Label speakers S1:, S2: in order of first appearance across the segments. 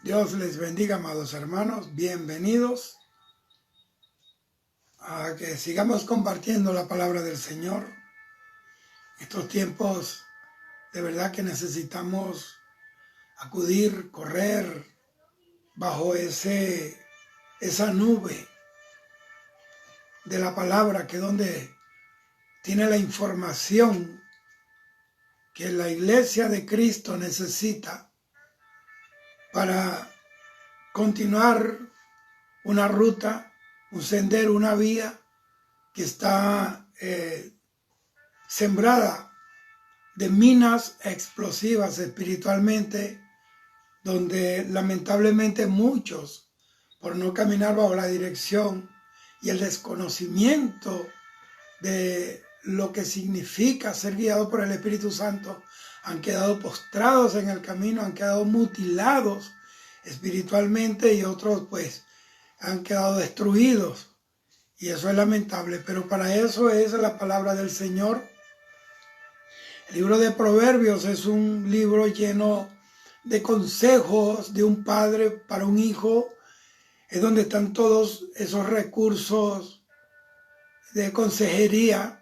S1: Dios les bendiga, amados hermanos. Bienvenidos a que sigamos compartiendo la palabra del Señor. Estos tiempos de verdad que necesitamos acudir, correr bajo esa nube de la palabra, que es donde tiene la información que la iglesia de Cristo necesita para continuar una ruta, un sendero, una vía que está sembrada de minas explosivas espiritualmente, donde lamentablemente muchos, por no caminar bajo la dirección y el desconocimiento de lo que significa ser guiado por el Espíritu Santo, han quedado postrados en el camino, han quedado mutilados espiritualmente, y otros pues han quedado destruidos. Y eso es lamentable, pero para eso es la palabra del Señor. El libro de Proverbios es un libro lleno de consejos de un padre para un hijo. Es donde están todos esos recursos de consejería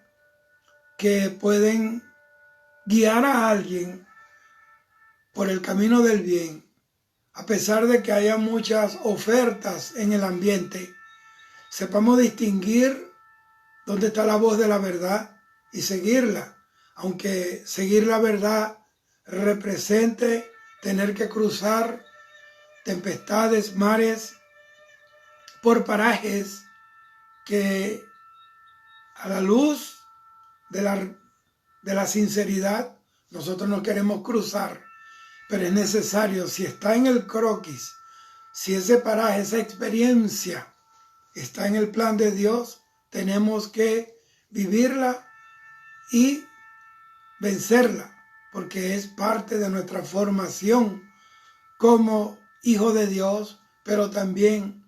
S1: que pueden guiar a alguien por el camino del bien. A pesar de que haya muchas ofertas en el ambiente, sepamos distinguir dónde está la voz de la verdad y seguirla, aunque seguir la verdad represente tener que cruzar tempestades, mares, por parajes que a la luz de la sinceridad nosotros no queremos cruzar. Pero es necesario, si está en el croquis, si ese paraje, esa experiencia está en el plan de Dios, tenemos que vivirla y vencerla, porque es parte de nuestra formación como hijo de Dios, pero también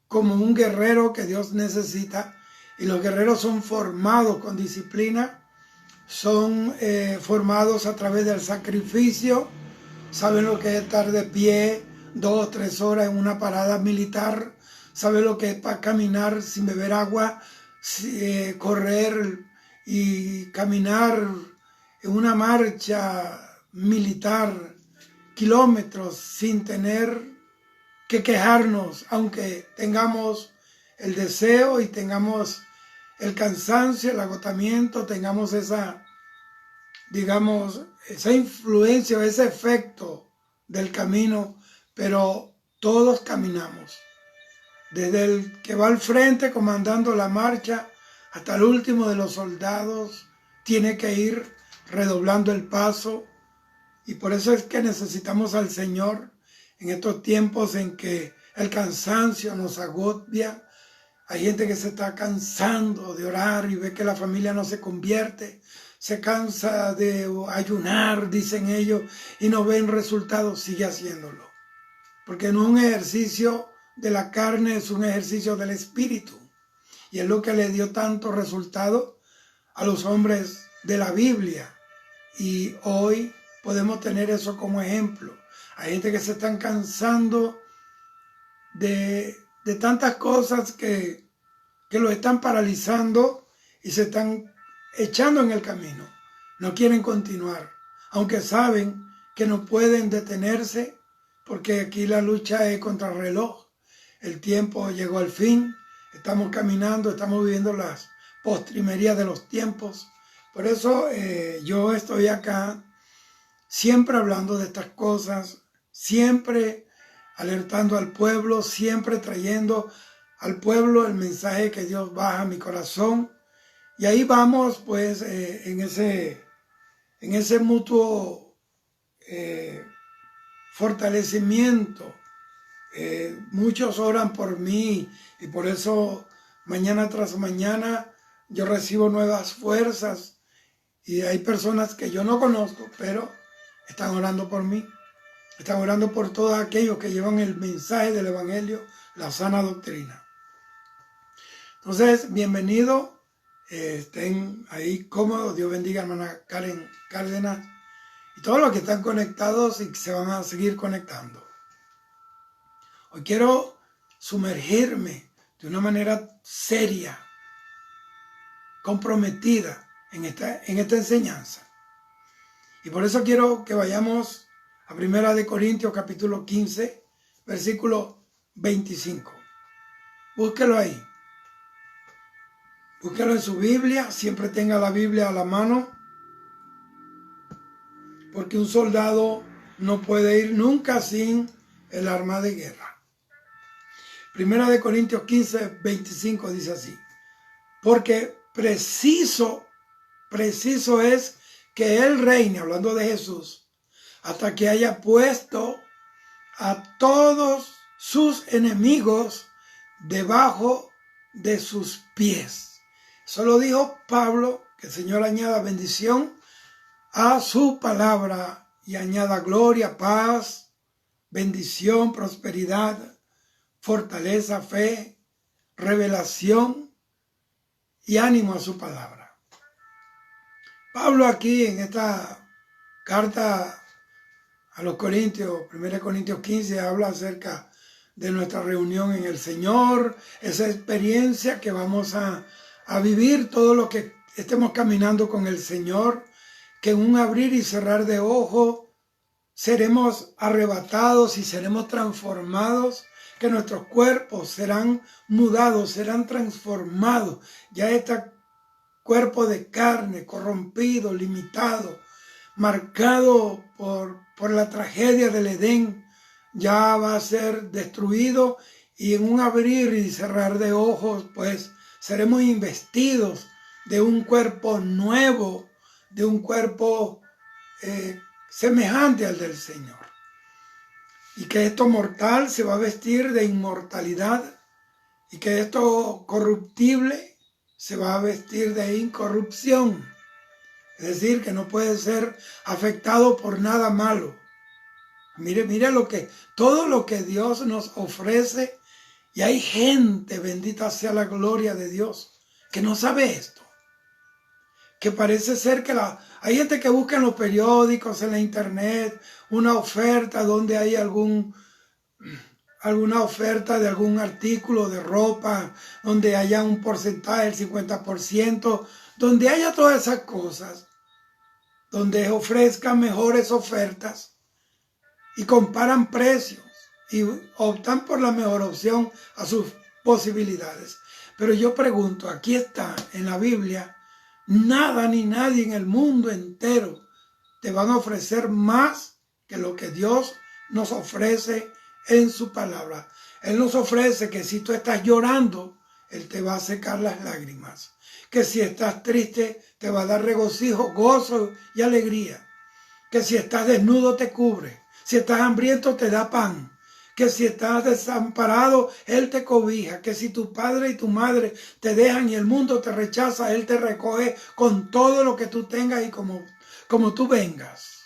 S1: como un guerrero que Dios necesita. Y los guerreros son formados con disciplina, son formados a través del sacrificio. Saben lo que es estar de pie 2 o 3 horas en una parada militar. Saben lo que es para caminar sin beber agua, correr y caminar en una marcha militar kilómetros sin tener que quejarnos, aunque tengamos el deseo y tengamos el cansancio, el agotamiento, tengamos esa influencia, ese efecto del camino, pero todos caminamos. Desde el que va al frente comandando la marcha hasta el último de los soldados tiene que ir redoblando el paso. Y por eso es que necesitamos al Señor en estos tiempos en que el cansancio nos agobia. Hay gente que se está cansando de orar y ve que la familia no se convierte. Se cansa de ayunar, dicen ellos, y no ven resultados. Sigue haciéndolo. Porque no es un ejercicio de la carne, es un ejercicio del Espíritu. Y es lo que le dio tanto resultado a los hombres de la Biblia. Y hoy podemos tener eso como ejemplo. Hay gente que se están cansando de tantas cosas que lo están paralizando y se están echando en el camino. No quieren continuar, aunque saben que no pueden detenerse, porque aquí la lucha es contra el reloj. El tiempo llegó al fin, estamos caminando, estamos viviendo las postrimerías de los tiempos. Por eso yo estoy acá siempre hablando de estas cosas, siempre alertando al pueblo, siempre trayendo al pueblo el mensaje que Dios baja a mi corazón. Y ahí vamos pues en ese mutuo fortalecimiento. Muchos oran por mí y por eso mañana tras mañana yo recibo nuevas fuerzas. Y hay personas que yo no conozco, pero están orando por mí. Están orando por todos aquellos que llevan el mensaje del Evangelio, la sana doctrina. Entonces, bienvenido. Estén ahí cómodos. Dios bendiga a hermana Karen Cárdenas y todos los que están conectados y que se van a seguir conectando. Hoy quiero sumergirme de una manera seria, comprometida en esta enseñanza. Y por eso quiero que vayamos a 1 Corintios capítulo 15, versículo 25. Búsquelo ahí. Búsquelo en su Biblia, siempre tenga la Biblia a la mano, porque un soldado no puede ir nunca sin el arma de guerra. 1 Corintios 15, 25 dice así: porque preciso es que Él reine, hablando de Jesús, hasta que haya puesto a todos sus enemigos debajo de sus pies. Eso lo dijo Pablo, que el Señor añada bendición a su palabra y añada gloria, paz, bendición, prosperidad, fortaleza, fe, revelación y ánimo a su palabra. Pablo aquí en esta carta a los Corintios, 1 Corintios 15, habla acerca de nuestra reunión en el Señor, esa experiencia que vamos a vivir todo lo que estemos caminando con el Señor, que en un abrir y cerrar de ojos seremos arrebatados y seremos transformados, que nuestros cuerpos serán mudados, serán transformados. Ya este cuerpo de carne, corrompido, limitado, marcado por la tragedia del Edén, ya va a ser destruido, y en un abrir y cerrar de ojos, pues seremos investidos de un cuerpo nuevo, de un cuerpo semejante al del Señor. Y que esto mortal se va a vestir de inmortalidad, y que esto corruptible se va a vestir de incorrupción. Es decir, que no puede ser afectado por nada malo. Mire todo lo que Dios nos ofrece, y hay gente, bendita sea la gloria de Dios, que no sabe esto. Que parece ser que hay gente que busca en los periódicos, en la internet, una oferta donde hay alguna oferta de algún artículo de ropa, donde haya un porcentaje del 50%, donde haya todas esas cosas, donde ofrezcan mejores ofertas y comparan precios y optan por la mejor opción a sus posibilidades. Pero yo pregunto, aquí está en la Biblia: nada ni nadie en el mundo entero te van a ofrecer más que lo que Dios nos ofrece en su palabra. Él nos ofrece que si tú estás llorando, Él te va a secar las lágrimas. Que si estás triste, te va a dar regocijo, gozo y alegría. Que si estás desnudo, te cubre. Si estás hambriento, te da pan. Que si estás desamparado, Él te cobija. Que si tu padre y tu madre te dejan y el mundo te rechaza, Él te recoge con todo lo que tú tengas y como tú vengas.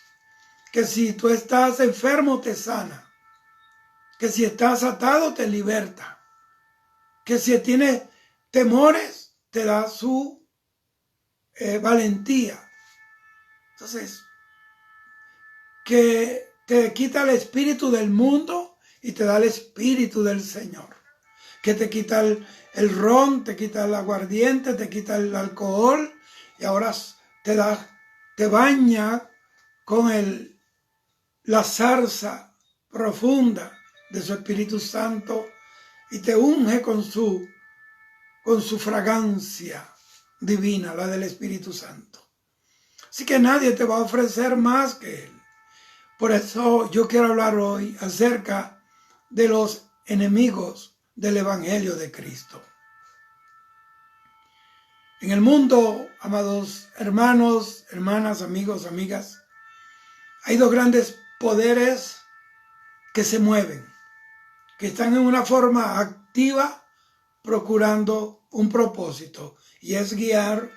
S1: Que si tú estás enfermo, te sana. Que si estás atado, te liberta. Que si tienes temores, te da su valentía. Entonces, que te quita el espíritu del mundo y te da el espíritu del Señor. Que te quita el ron, te quita el aguardiente, te quita el alcohol, y ahora te baña con la zarza profunda de su Espíritu Santo, y te unge con su fragancia divina, la del Espíritu Santo. Así que nadie te va a ofrecer más que Él. Por eso yo quiero hablar hoy acerca de los enemigos del Evangelio de Cristo. En el mundo, amados hermanos, hermanas, amigos, amigas, hay dos grandes poderes que se mueven, que están en una forma activa procurando un propósito, y es guiar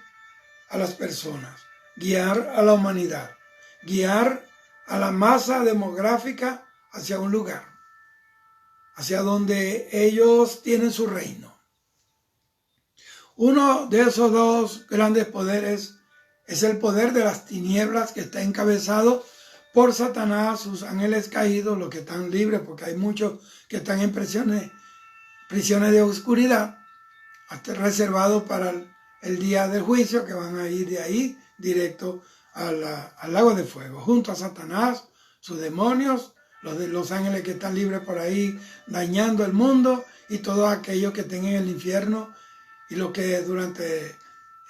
S1: a las personas, guiar a la humanidad, guiar a la masa demográfica hacia un lugar, hacia donde ellos tienen su reino. Uno de esos dos grandes poderes es el poder de las tinieblas, que está encabezado por Satanás, sus ángeles caídos, los que están libres, porque hay muchos que están en prisiones de oscuridad, hasta reservados para el día del juicio, que van a ir de ahí directo al lago de fuego, junto a Satanás, sus demonios, los ángeles que están libres por ahí dañando el mundo, y todos aquellos que estén en el infierno, y los que durante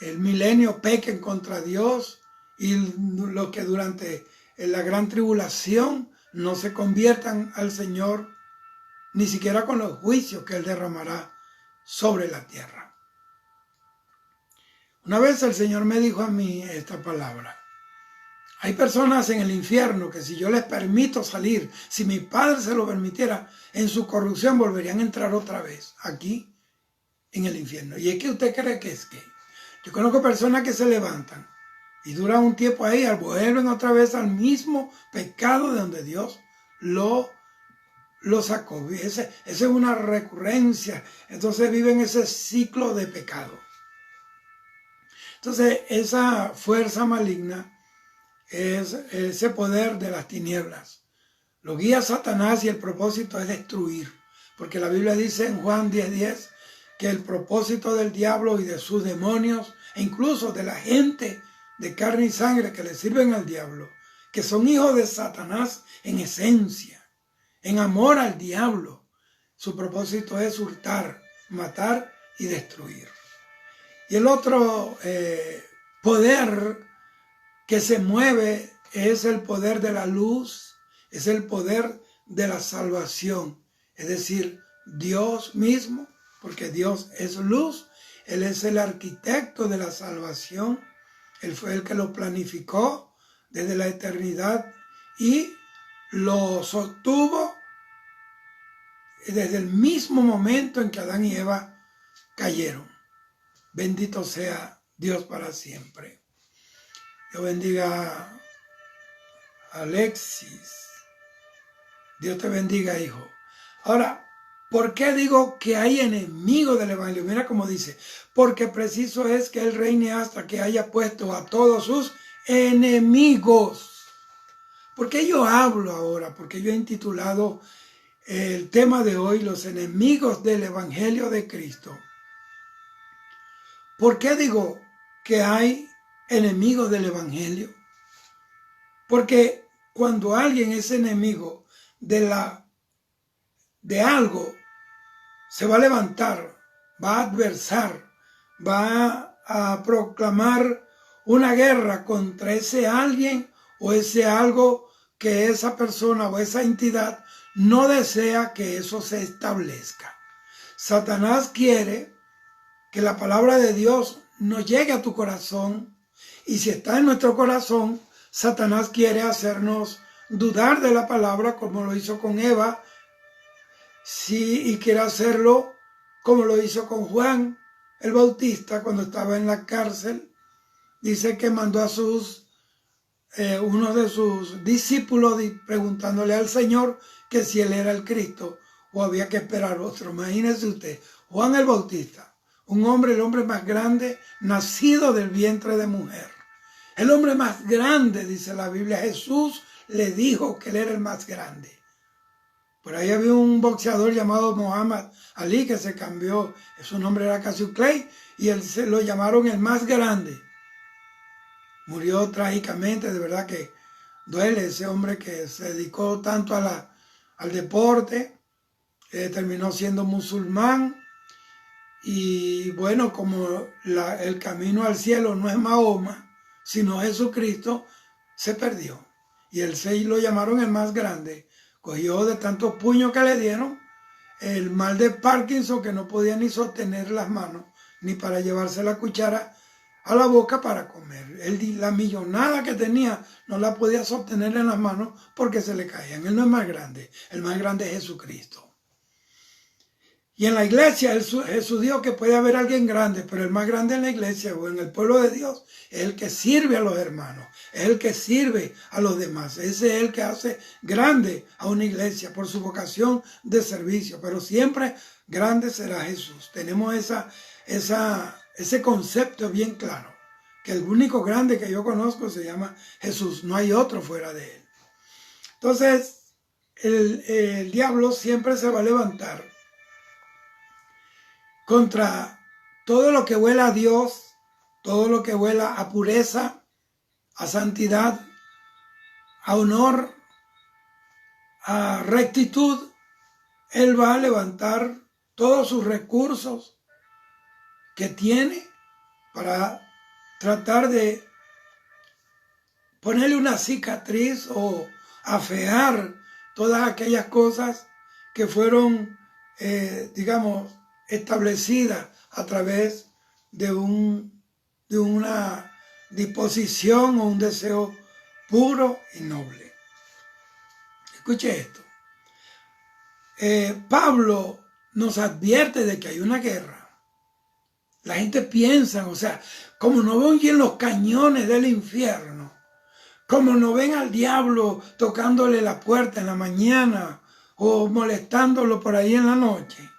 S1: el milenio pequen contra Dios, y los que durante la gran tribulación no se conviertan al Señor, ni siquiera con los juicios que Él derramará sobre la tierra. Una vez el Señor me dijo a mí esta palabra: hay personas en el infierno que si yo les permito salir, si mi Padre se lo permitiera, en su corrupción volverían a entrar otra vez aquí en el infierno. ¿Y es que usted cree que es que? Yo conozco personas que se levantan y duran un tiempo ahí, vuelven otra vez al mismo pecado de donde Dios lo sacó. Esa es una recurrencia. Entonces viven ese ciclo de pecado. Entonces esa fuerza maligna es ese poder de las tinieblas. Lo guía Satanás y el propósito es destruir. Porque la Biblia dice en Juan 10:10 que el propósito del diablo y de sus demonios, e incluso de la gente de carne y sangre que le sirven al diablo, que son hijos de Satanás en esencia, en amor al diablo, su propósito es hurtar, matar y destruir. Y el otro poder que se mueve es el poder de la luz, es el poder de la salvación, es decir, Dios mismo, porque Dios es luz, Él es el arquitecto de la salvación, Él fue el que lo planificó desde la eternidad y lo sostuvo desde el mismo momento en que Adán y Eva cayeron. Bendito sea Dios para siempre. Dios bendiga a Alexis. Dios te bendiga, hijo. Ahora, ¿por qué digo que hay enemigos del evangelio? Mira cómo dice: porque preciso es que Él reine hasta que haya puesto a todos sus enemigos. ¿Por qué yo hablo ahora? Porque yo he intitulado el tema de hoy: los enemigos del evangelio de Cristo. ¿Por qué digo que hay enemigos del evangelio? Porque cuando alguien es enemigo de algo, se va a levantar, va a adversar, va a proclamar una guerra contra ese alguien o ese algo que esa persona o esa entidad no desea que eso se establezca. Satanás quiere que la palabra de Dios no llegue a tu corazón, y si está en nuestro corazón, Satanás quiere hacernos dudar de la palabra, como lo hizo con Eva, y quiere hacerlo como lo hizo con Juan el Bautista cuando estaba en la cárcel. Dice que mandó a uno de sus discípulos preguntándole al Señor que si Él era el Cristo o había que esperar otro. Imagínese usted, Juan el Bautista, el hombre más grande, nacido del vientre de mujer. El hombre más grande, dice la Biblia. Jesús le dijo que Él era el más grande. Por ahí había un boxeador llamado Muhammad Ali que se cambió, su nombre era Cassius Clay, y lo llamaron el más grande. Murió trágicamente, de verdad que duele. Ese hombre que se dedicó tanto al deporte, terminó siendo musulmán. Y bueno, como el camino al cielo no es Mahoma, sino Jesucristo, se perdió. Y lo llamaron el más grande. Cogió de tantos puños que le dieron el mal de Parkinson, que no podía ni sostener las manos, ni para llevarse la cuchara a la boca para comer. La millonada que tenía no la podía sostener en las manos porque se le caían. Él no es más grande, el más grande es Jesucristo. Y en la iglesia Jesús dijo que puede haber alguien grande, pero el más grande en la iglesia o en el pueblo de Dios es el que sirve a los hermanos, es el que sirve a los demás. Ese es el que hace grande a una iglesia por su vocación de servicio, pero siempre grande será Jesús. Tenemos ese concepto bien claro, que el único grande que yo conozco se llama Jesús, no hay otro fuera de Él. Entonces, el diablo siempre se va a levantar contra todo lo que huela a Dios, todo lo que huela a pureza, a santidad, a honor, a rectitud. Él va a levantar todos sus recursos que tiene para tratar de ponerle una cicatriz o afear todas aquellas cosas que fueron, digamos, establecidas a través de una disposición o un deseo puro y noble. Escuche esto. Pablo nos advierte de que hay una guerra. La gente piensa, o sea, como no ven los cañones del infierno, como no ven al diablo tocándole la puerta en la mañana o molestándolo por ahí en la noche,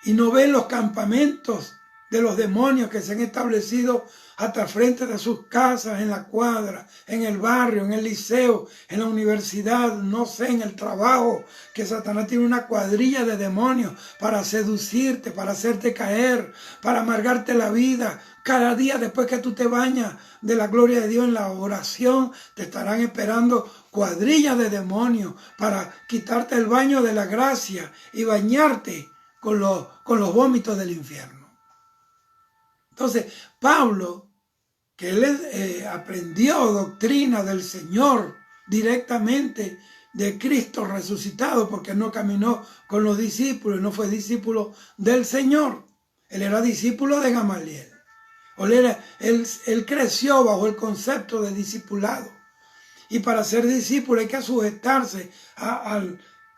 S1: y no ven los campamentos de los demonios que se han establecido hasta frente de sus casas, en la cuadra, en el barrio, en el liceo, en la universidad, no sé, en el trabajo, que Satanás tiene una cuadrilla de demonios para seducirte, para hacerte caer, para amargarte la vida. Cada día después que tú te bañas de la gloria de Dios en la oración, te estarán esperando cuadrillas de demonios para quitarte el baño de la gracia y bañarte con los vómitos del infierno. Entonces, Pablo, que él aprendió doctrina del Señor directamente de Cristo resucitado, porque no caminó con los discípulos, no fue discípulo del Señor. Él era discípulo de Gamaliel. Él creció bajo el concepto de discipulado. Y para ser discípulo hay que sujetarse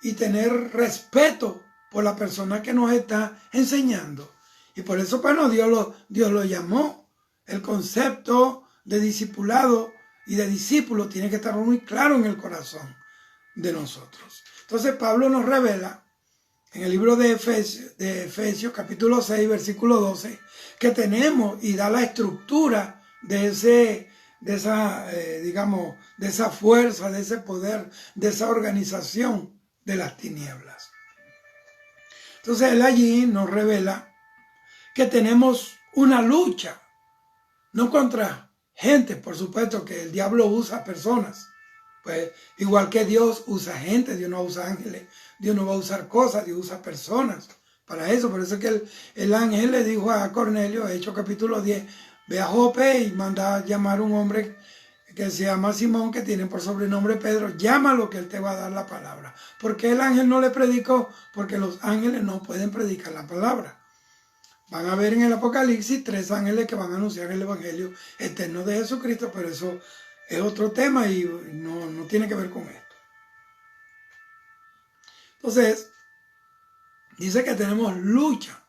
S1: y tener respeto por la persona que nos está enseñando. Y por eso, bueno, Dios lo llamó. El concepto de discipulado y de discípulo tiene que estar muy claro en el corazón de nosotros. Entonces Pablo nos revela en el libro de Efesios capítulo 6, versículo 12, que tenemos y da la estructura de esa fuerza, de ese poder, de esa organización de las tinieblas. Entonces él allí nos revela que tenemos una lucha, no contra gente, por supuesto que el diablo usa personas, pues igual que Dios usa gente, Dios no usa ángeles, Dios no va a usar cosas, Dios usa personas para eso. Por eso es que el ángel le dijo a Cornelio, Hechos capítulo 10, ve a Jope y manda a llamar a un hombre que se llama Simón, que tiene por sobrenombre Pedro, llámalo que él te va a dar la palabra. ¿Por qué el ángel no le predicó? Porque los ángeles no pueden predicar la palabra. Van a ver en el Apocalipsis 3 ángeles que van a anunciar el evangelio eterno de Jesucristo, pero eso es otro tema y no tiene que ver con esto. Entonces, dice que tenemos lucha,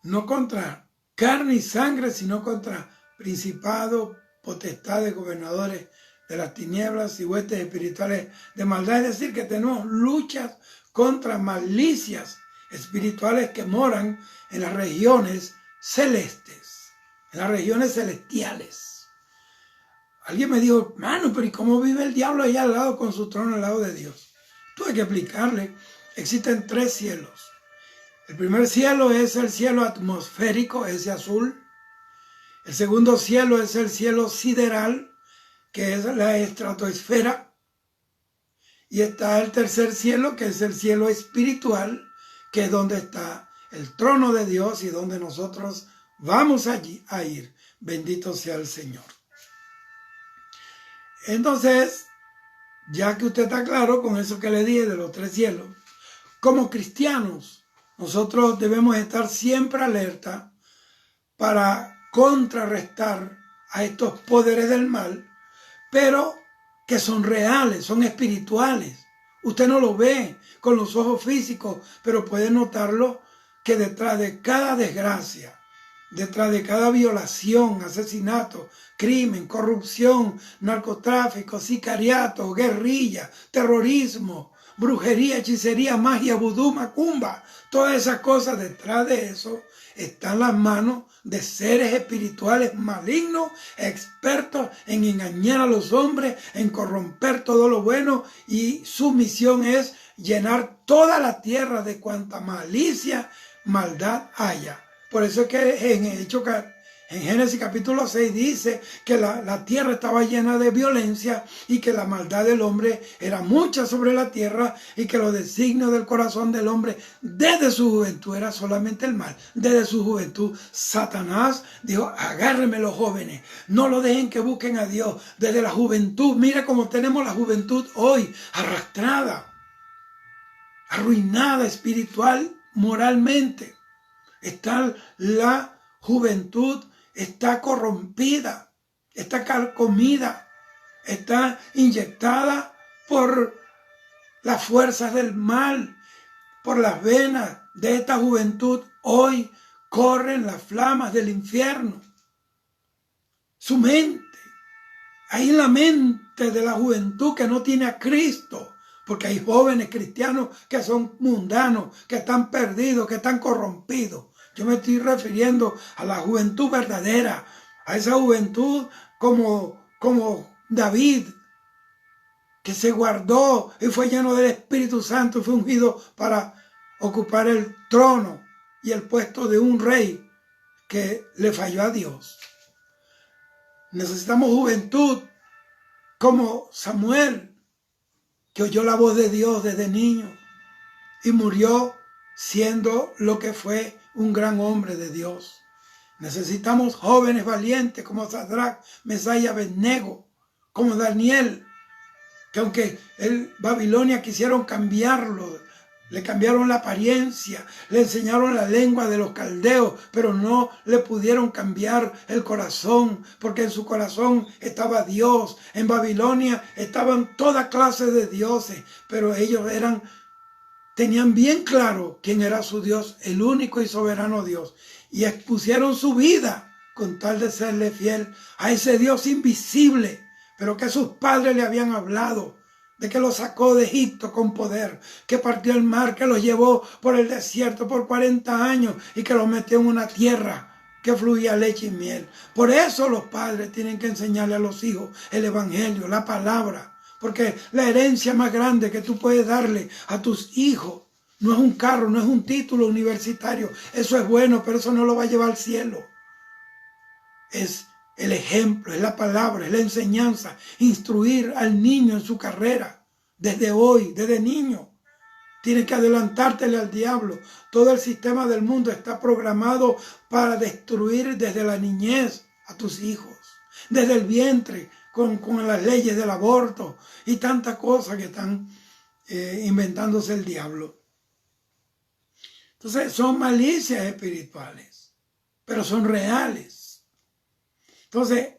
S1: no contra carne y sangre, sino contra principados, potestades, gobernadores de las tinieblas y huestes espirituales de maldad. Es decir, que tenemos luchas contra malicias espirituales que moran en las regiones celestes, en las regiones celestiales. Alguien me dijo, mano, pero ¿y cómo vive el diablo allá al lado con su trono al lado de Dios? Tuve que explicarle. Existen 3 cielos. El primer cielo es el cielo atmosférico, ese azul. El segundo cielo es el cielo sideral, que es la estratosfera. Y está el tercer cielo, que es el cielo espiritual, que es donde está el trono de Dios y donde nosotros vamos allí a ir. Bendito sea el Señor. Entonces, ya que usted está claro con eso que le dije de los 3 cielos, como cristianos, nosotros debemos estar siempre alerta para contrarrestar a estos poderes del mal, pero que son reales, son espirituales. Usted no lo ve con los ojos físicos, pero puede notarlo que detrás de cada desgracia, detrás de cada violación, asesinato, crimen, corrupción, narcotráfico, sicariato, guerrilla, terrorismo, brujería, hechicería, magia, vudú, macumba. Todas esas cosas, detrás de eso están las manos de seres espirituales malignos, expertos en engañar a los hombres, en corromper todo lo bueno, y su misión es llenar toda la tierra de cuanta malicia, maldad haya. Por eso es que en Génesis capítulo 6 dice que la tierra estaba llena de violencia y que la maldad del hombre era mucha sobre la tierra y que los designios del corazón del hombre desde su juventud era solamente el mal. Desde su juventud Satanás dijo: agárrenme los jóvenes, no lo dejen que busquen a Dios. Desde la juventud, mira cómo tenemos la juventud hoy, arrastrada, arruinada espiritual, moralmente. Está la juventud, está corrompida, está carcomida, está inyectada por las fuerzas del mal. Por las venas de esta juventud hoy corren las flamas del infierno. Su mente, ahí en la mente de la juventud que no tiene a Cristo, porque hay jóvenes cristianos que son mundanos, que están perdidos, que están corrompidos. Yo me estoy refiriendo a la juventud verdadera, a esa juventud como David, que se guardó y fue lleno del Espíritu Santo y fue ungido para ocupar el trono y el puesto de un rey que le falló a Dios. Necesitamos juventud como Samuel, que oyó la voz de Dios desde niño y murió siendo lo que fue un gran hombre de Dios. Necesitamos jóvenes valientes como Sadrach, Mesach y Abednego, como Daniel, que aunque en Babilonia quisieron cambiarlo, le cambiaron la apariencia, le enseñaron la lengua de los caldeos, pero no le pudieron cambiar el corazón, porque en su corazón estaba Dios. En Babilonia estaban toda clase de dioses, pero ellos tenían bien claro quién era su Dios, el único y soberano Dios, y expusieron su vida con tal de serle fiel a ese Dios invisible, pero que sus padres le habían hablado, de que los sacó de Egipto con poder, que partió el mar, que los llevó por el desierto por 40 años y que los metió en una tierra que fluía leche y miel. Por eso los padres tienen que enseñarle a los hijos el evangelio, la palabra, porque la herencia más grande que tú puedes darle a tus hijos no es un carro, no es un título universitario. Eso es bueno, pero eso no lo va a llevar al cielo. Es el ejemplo, es la palabra, es la enseñanza, instruir al niño en su carrera, desde hoy, desde niño. Tienes que adelantártele al diablo. Todo el sistema del mundo está programado para destruir desde la niñez a tus hijos, desde el vientre, con las leyes del aborto y tantas cosas que están inventándose el diablo. Entonces son malicias espirituales, pero son reales. Entonces,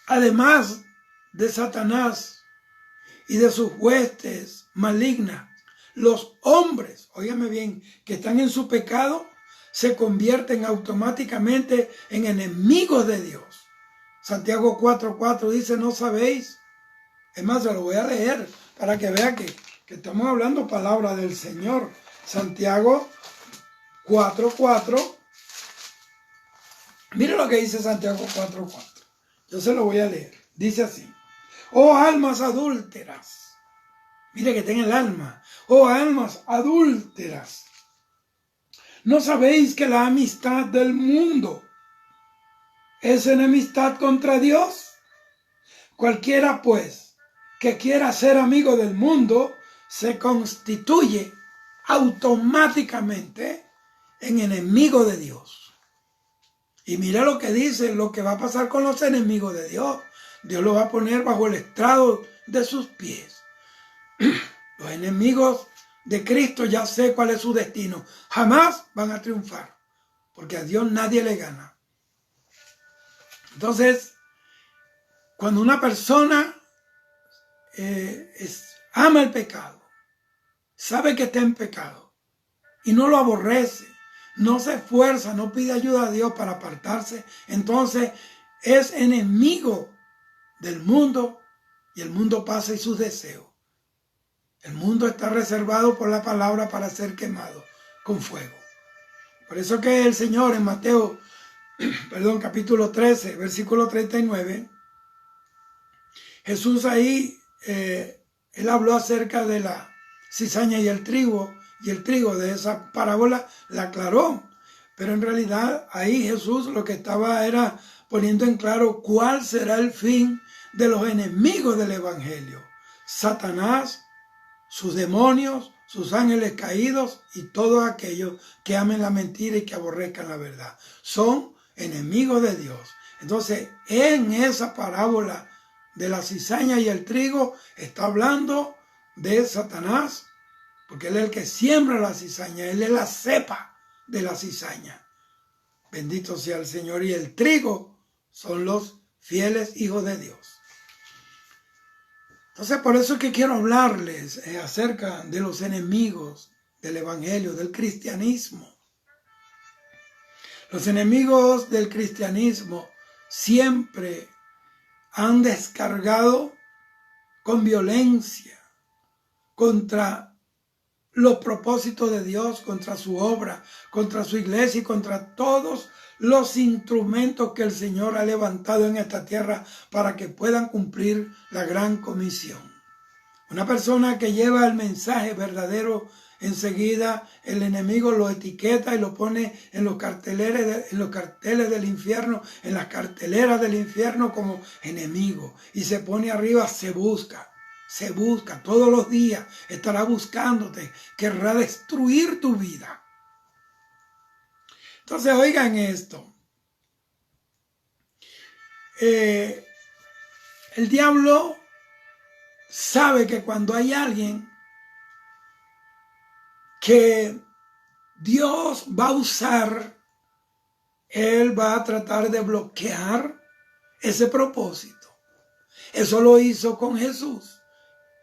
S1: además de Satanás y de sus huestes malignas, los hombres, óigame bien, que están en su pecado, se convierten automáticamente en enemigos de Dios. Santiago 4:4 dice: ¿no sabéis? Es más, se lo voy a leer para que vea que estamos hablando palabra del Señor. Santiago 4:4. Mire lo que dice Santiago 4:4. Yo se lo voy a leer. Dice así: oh almas adúlteras. Mire que tenga el alma. Oh almas adúlteras. ¿No sabéis que la amistad del mundo es enemistad contra Dios? Cualquiera, pues, que quiera ser amigo del mundo, se constituye automáticamente en enemigo de Dios. Y mira lo que dice, lo que va a pasar con los enemigos de Dios. Dios los va a poner bajo el estrado de sus pies. Los enemigos de Cristo, ya sé cuál es su destino. Jamás van a triunfar, porque a Dios nadie le gana. Entonces, cuando una persona ama el pecado, sabe que está en pecado y no lo aborrece, no se esfuerza, no pide ayuda a Dios para apartarse, entonces es enemigo del mundo y el mundo pasa y sus deseos. El mundo está reservado por la palabra para ser quemado con fuego. Por eso que el Señor en Mateo, capítulo 13, versículo 39, Jesús ahí, él habló acerca de la cizaña y el trigo de esa parábola la aclaró. Pero en realidad ahí Jesús lo que estaba era poniendo en claro cuál será el fin de los enemigos del evangelio. Satanás, sus demonios, sus ángeles caídos y todos aquellos que amen la mentira y que aborrezcan la verdad. Son enemigos de Dios. Entonces, en esa parábola de la cizaña y el trigo, está hablando de Satanás, porque él es el que siembra la cizaña, él es la cepa de la cizaña. Bendito sea el Señor. Y el trigo son los fieles hijos de Dios. Entonces, por eso es que quiero hablarles acerca de los enemigos del evangelio, del cristianismo. Los enemigos del cristianismo siempre han descargado con violencia contra los propósitos de Dios, contra su obra, contra su iglesia y contra todos los instrumentos que el Señor ha levantado en esta tierra para que puedan cumplir la gran comisión. Una persona que lleva el mensaje verdadero, enseguida el enemigo lo etiqueta y lo pone en los carteles del infierno, en las carteleras del infierno como enemigo. Y se pone arriba, se busca todos los días, estará buscándote, querrá destruir tu vida. Entonces, oigan esto. El diablo sabe que cuando hay alguien que Dios va a usar, él va a tratar de bloquear ese propósito. Eso lo hizo con Jesús.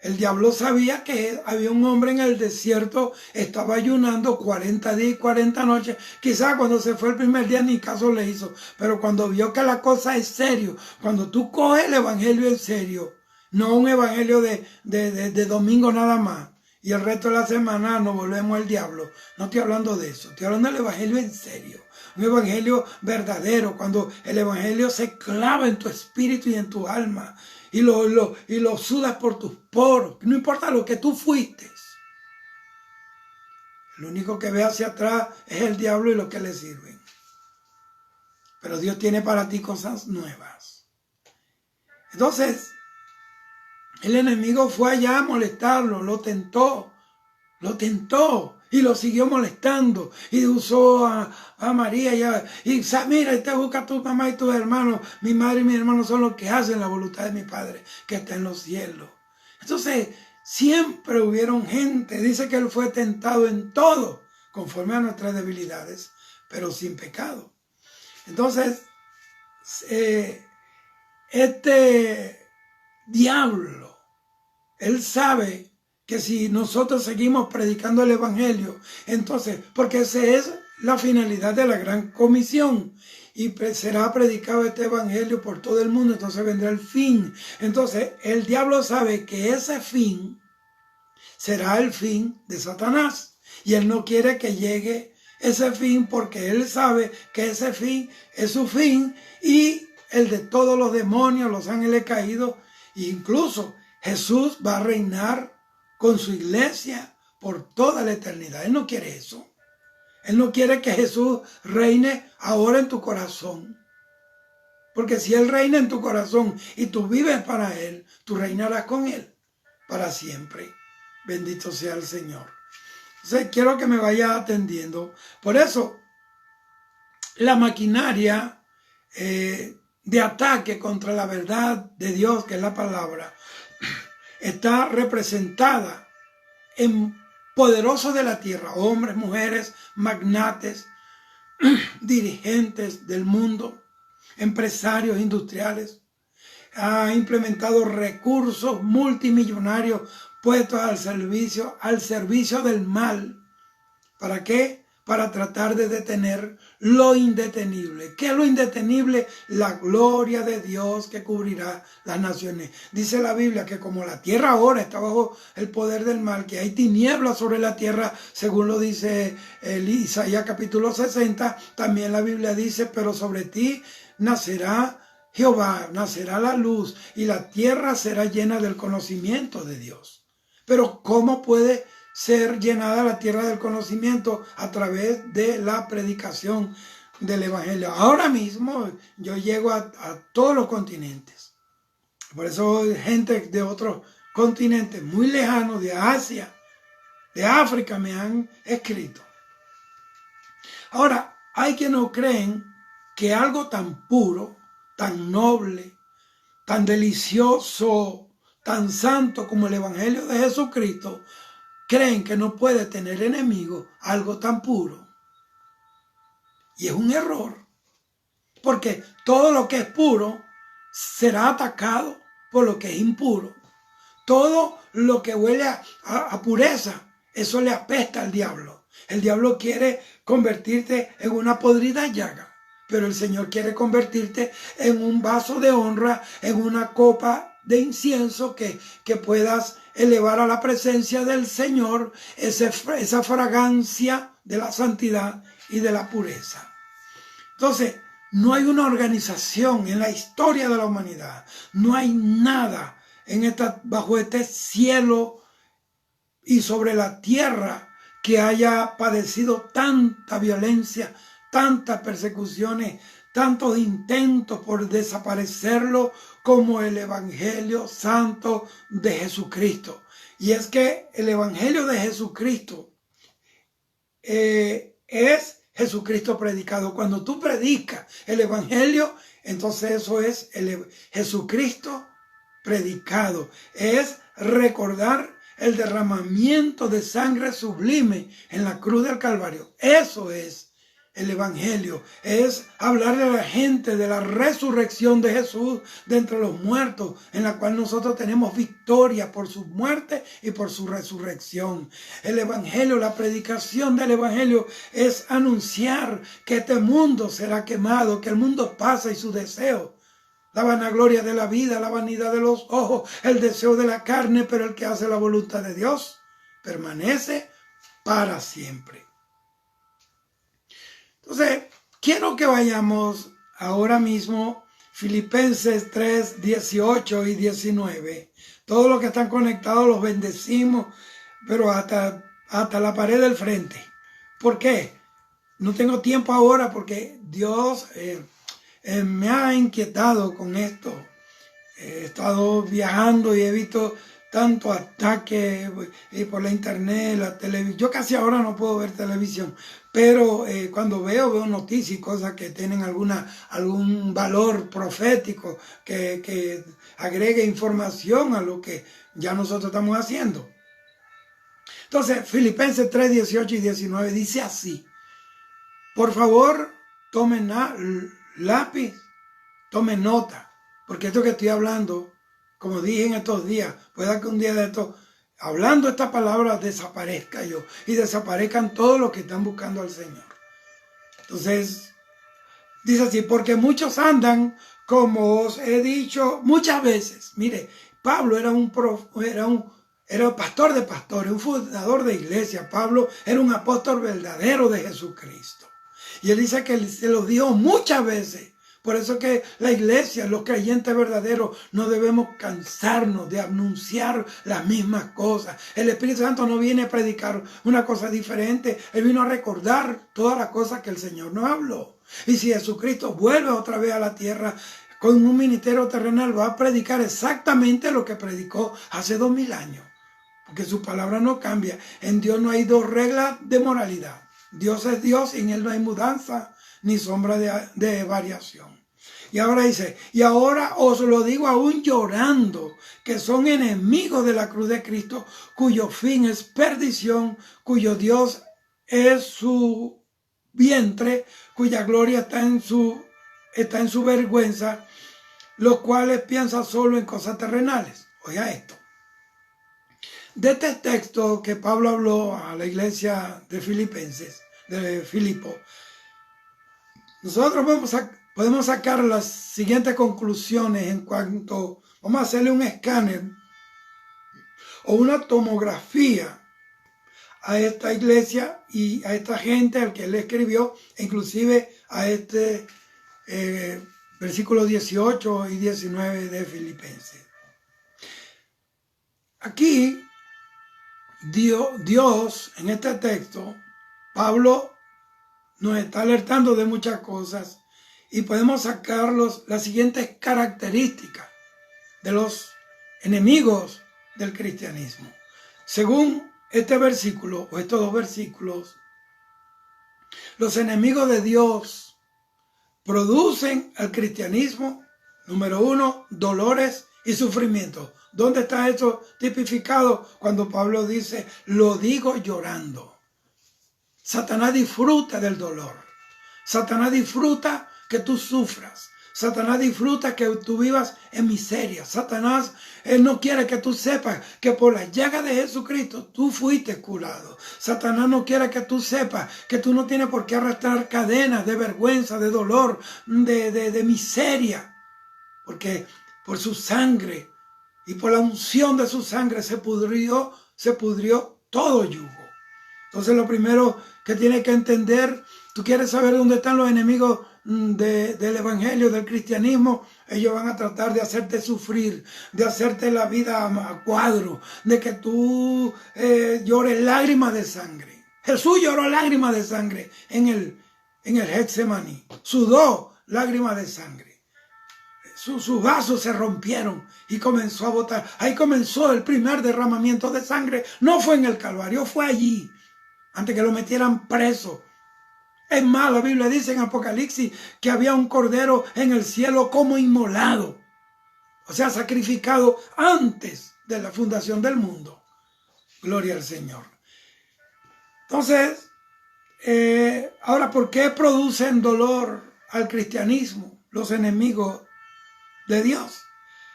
S1: El diablo sabía que había un hombre en el desierto, estaba ayunando 40 días y 40 noches. Quizás cuando se fue el primer día ni caso le hizo, pero cuando vio que la cosa es serio, cuando tú coges el evangelio en serio, no un evangelio de domingo nada más, y el resto de la semana nos volvemos al diablo. No estoy hablando de eso, estoy hablando del evangelio en serio. Un evangelio verdadero, cuando el evangelio se clava en tu espíritu y en tu alma. Y lo sudas por tus poros. No importa lo que tú fuiste. Lo único que ve hacia atrás es el diablo y lo que le sirven. Pero Dios tiene para ti cosas nuevas. Entonces, el enemigo fue allá a molestarlo, lo tentó y lo siguió molestando y usó a María y mira, te busca tu mamá y tus hermanos, mi madre y mi hermano son los que hacen la voluntad de mi Padre que está en los cielos. Entonces siempre hubieron gente, dice que él fue tentado en todo conforme a nuestras debilidades, pero sin pecado. Entonces este diablo, él sabe que si nosotros seguimos predicando el evangelio, entonces, porque esa es la finalidad de la gran comisión, y será predicado este evangelio por todo el mundo, entonces vendrá el fin. Entonces, el diablo sabe que ese fin será el fin de Satanás, y él no quiere que llegue ese fin, porque él sabe que ese fin es su fin, y el de todos los demonios, los ángeles caídos, e incluso Jesús va a reinar con su iglesia por toda la eternidad. Él no quiere eso. Él no quiere que Jesús reine ahora en tu corazón. Porque si Él reina en tu corazón y tú vives para Él, tú reinarás con Él para siempre. Bendito sea el Señor. Entonces, quiero que me vaya atendiendo. Por eso, la maquinaria de ataque contra la verdad de Dios, que es la palabra, está representada en poderosos de la tierra, hombres, mujeres, magnates, dirigentes del mundo, empresarios industriales. Ha implementado recursos multimillonarios puestos al servicio del mal. ¿Para qué? para tratar de detener lo indetenible. ¿Qué es lo indetenible? La gloria de Dios que cubrirá las naciones. Dice la Biblia que como la tierra ahora está bajo el poder del mal, que hay tinieblas sobre la tierra, según lo dice Isaías capítulo 60, también la Biblia dice, pero sobre ti nacerá Jehová, nacerá la luz y la tierra será llena del conocimiento de Dios. Pero ¿cómo puede ser llenada la tierra del conocimiento? A través de la predicación del evangelio. Ahora mismo yo llego a todos los continentes. Por eso gente de otros continentes muy lejanos, de Asia, de África, me han escrito. Ahora, hay quienes no creen que algo tan puro, tan noble, tan delicioso, tan santo como el evangelio de Jesucristo, creen que no puede tener enemigo algo tan puro. Y es un error, porque todo lo que es puro será atacado por lo que es impuro. Todo lo que huele a pureza, eso le apesta al diablo. El diablo quiere convertirte en una podrida llaga, pero el Señor quiere convertirte en un vaso de honra, en una copa de incienso que puedas elevar a la presencia del Señor esa fragancia de la santidad y de la pureza. Entonces, no hay una organización en la historia de la humanidad, no hay nada bajo este cielo y sobre la tierra que haya padecido tanta violencia, tantas persecuciones, tantos intentos por desaparecerlo como el Evangelio Santo de Jesucristo. Y es que el Evangelio de Jesucristo es Jesucristo predicado. Cuando tú predicas el Evangelio, entonces eso es el Jesucristo predicado. Es recordar el derramamiento de sangre sublime en la cruz del Calvario. Eso es el Evangelio. Es hablarle a la gente de la resurrección de Jesús de entre los muertos, en la cual nosotros tenemos victoria por su muerte y por su resurrección. El Evangelio, la predicación del Evangelio es anunciar que este mundo será quemado, que el mundo pasa y sus deseos. La vanagloria de la vida, la vanidad de los ojos, el deseo de la carne, pero el que hace la voluntad de Dios permanece para siempre. Entonces, quiero que vayamos ahora mismo Filipenses 3, 18 y 19. Todos los que están conectados los bendecimos, pero hasta la pared del frente. ¿Por qué? No tengo tiempo ahora porque Dios me ha inquietado con esto. He estado viajando y he visto tanto ataque por la internet, la televisión. Yo casi ahora no puedo ver televisión, pero cuando veo noticias y cosas que tienen algún valor profético, que agregue información a lo que ya nosotros estamos haciendo. Entonces, Filipenses 3, 18 y 19 dice así: por favor, tomen lápiz, tomen nota, porque esto que estoy hablando, como dije en estos días, pueda que un día de esto, hablando esta palabra, desaparezca yo y desaparezcan todos los que están buscando al Señor. Entonces, dice así: porque muchos andan, como os he dicho muchas veces. Mire, Pablo era pastor de pastores, un fundador de iglesia. Pablo era un apóstol verdadero de Jesucristo. Y él dice que se lo dijo muchas veces. Por eso que la iglesia, los creyentes verdaderos, no debemos cansarnos de anunciar las mismas cosas. El Espíritu Santo no viene a predicar una cosa diferente. Él vino a recordar todas las cosas que el Señor nos habló. Y si Jesucristo vuelve otra vez a la tierra con un ministerio terrenal, va a predicar exactamente lo que predicó hace 2000 años. Porque su palabra no cambia. En Dios no hay dos reglas de moralidad. Dios es Dios y en Él no hay mudanza ni sombra de variación. Y ahora dice: y ahora os lo digo aún llorando, que son enemigos de la cruz de Cristo, cuyo fin es perdición, cuyo Dios es su vientre, cuya gloria está en su vergüenza, los cuales piensan solo en cosas terrenales. Oiga esto. De este texto que Pablo habló a la iglesia de Filipenses, de Filipo. Nosotros podemos sacar las siguientes conclusiones en cuanto, vamos a hacerle un escáner o una tomografía a esta iglesia y a esta gente al que él escribió, inclusive a este versículos 18 y 19 de Filipenses. Aquí, Dios, en este texto, Pablo nos está alertando de muchas cosas y podemos sacar las siguientes características de los enemigos del cristianismo. Según este versículo o estos dos versículos, los enemigos de Dios producen al cristianismo, número uno, dolores y sufrimiento. ¿Dónde está eso tipificado? Cuando Pablo dice, lo digo llorando. Satanás disfruta del dolor. Satanás disfruta que tú sufras. Satanás disfruta que tú vivas en miseria. Satanás, él no quiere que tú sepas que por la llaga de Jesucristo tú fuiste curado. Satanás no quiere que tú sepas que tú no tienes por qué arrastrar cadenas de vergüenza, de dolor, de miseria. Porque por su sangre y por la unción de su sangre se pudrió todo yugo. Entonces lo primero que tienes que entender, tú quieres saber dónde están los enemigos del evangelio, del cristianismo, ellos van a tratar de hacerte sufrir, de hacerte la vida a cuadro, de que tú llores lágrimas de sangre. Jesús lloró lágrimas de sangre en el Getsemaní, sudó lágrimas de sangre. Sus vasos se rompieron y comenzó a botar. Ahí comenzó el primer derramamiento de sangre. No fue en el Calvario, fue allí, antes que lo metieran preso. Es más, la Biblia dice en Apocalipsis que había un cordero en el cielo como inmolado. O sea, sacrificado antes de la fundación del mundo. Gloria al Señor. Entonces, ahora, ¿por qué producen dolor al cristianismo los enemigos de Dios?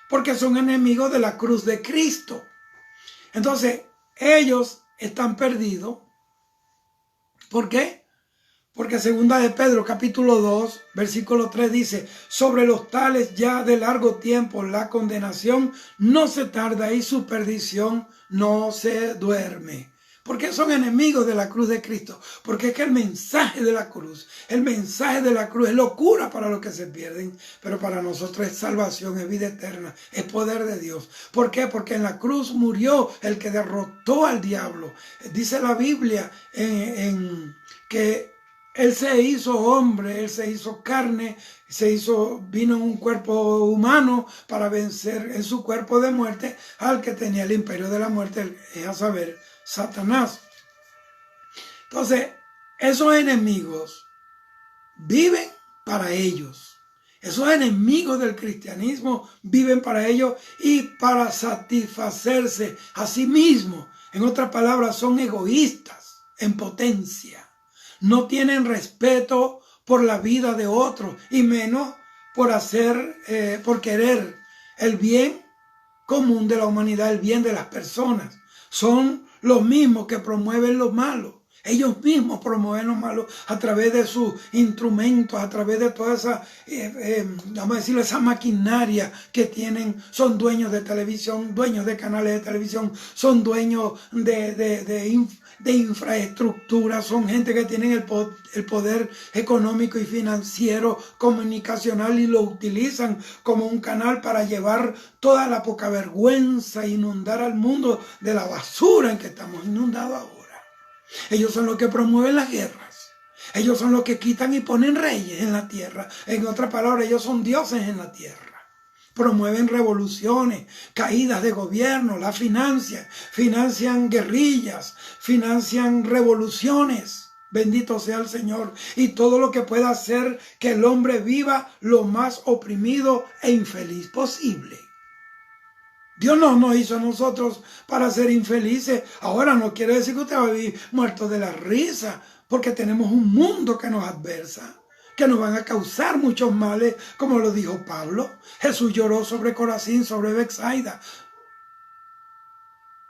S1: Porque son enemigos de la cruz de Cristo. Entonces, ellos están perdidos. ¿Por qué? Porque segunda de Pedro capítulo 2 versículo 3 dice, sobre los tales ya de largo tiempo la condenación no se tarda y su perdición no se duerme. ¿Por qué son enemigos de la cruz de Cristo? Porque es que el mensaje de la cruz es locura para los que se pierden, pero para nosotros es salvación, es vida eterna, es poder de Dios. ¿Por qué? Porque en la cruz murió el que derrotó al diablo. Dice la Biblia que Él se hizo hombre, Él se hizo carne, vino en un cuerpo humano para vencer en su cuerpo de muerte al que tenía el imperio de la muerte, es a saber, Satanás. Entonces, esos enemigos viven para ellos. Esos enemigos del cristianismo viven para ellos y para satisfacerse a sí mismos. En otras palabras, son egoístas en potencia. No tienen respeto por la vida de otros y menos por querer el bien común de la humanidad, el bien de las personas. Son los mismos que promueven lo malo. Ellos mismos promueven lo malo a través de sus instrumentos, a través de toda esa, vamos a decirlo, esa maquinaria que tienen. Son dueños de televisión, dueños de canales de televisión, son dueños de infraestructura, son gente que tienen el poder económico y financiero, comunicacional, y lo utilizan como un canal para llevar toda la poca vergüenza, inundar al mundo de la basura en que estamos inundados ahora. Ellos son los que promueven las guerras. Ellos son los que quitan y ponen reyes en la tierra. En otras palabras, ellos son dioses en la tierra. Promueven revoluciones, caídas de gobierno, la financian guerrillas, financian revoluciones. Bendito sea el Señor. Y todo lo que pueda hacer que el hombre viva lo más oprimido e infeliz posible. Dios no nos hizo a nosotros para ser infelices. Ahora no quiere decir que usted va a vivir muerto de la risa, porque tenemos un mundo que nos adversa, que nos van a causar muchos males, como lo dijo Pablo. Jesús lloró sobre Corazín, sobre Betsaida.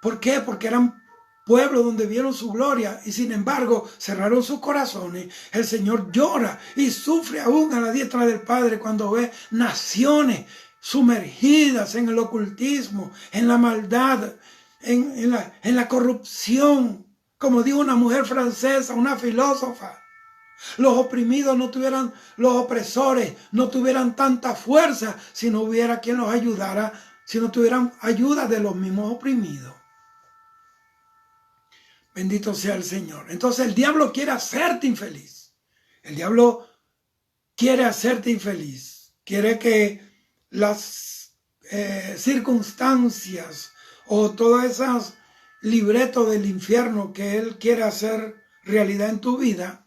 S1: ¿Por qué? Porque eran pueblo donde vieron su gloria y sin embargo cerraron sus corazones. El Señor llora y sufre aún a la diestra del Padre cuando ve naciones sumergidas en el ocultismo, en la maldad, en la corrupción. Como dijo una mujer francesa, una filósofa, los oprimidos no tuvieran, los opresores no tuvieran tanta fuerza si no hubiera quien los ayudara, si no tuvieran ayuda de los mismos oprimidos. Bendito sea el Señor. Entonces el diablo quiere hacerte infeliz. El diablo quiere hacerte infeliz. Quiere que las circunstancias o todas esas libretos del infierno que él quiere hacer realidad en tu vida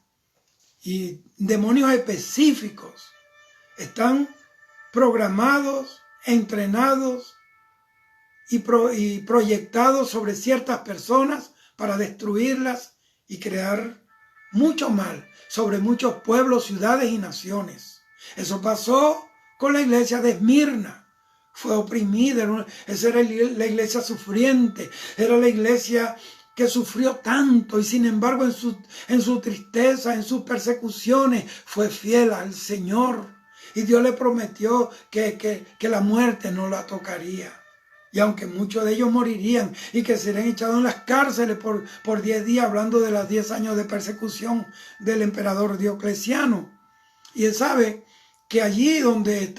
S1: y demonios específicos están programados, entrenados y proyectados sobre ciertas personas para destruirlas y crear mucho mal sobre muchos pueblos, ciudades y naciones. Eso pasó con la iglesia de Esmirna. Fue oprimida, esa era la iglesia sufriente, era la iglesia que sufrió tanto y sin embargo en su tristeza, en sus persecuciones, fue fiel al Señor. Y Dios le prometió que la muerte no la tocaría. Y aunque muchos de ellos morirían y que serían echados en las cárceles por 10 días, hablando de los 10 años de persecución del emperador Diocleciano. Y él sabe que allí donde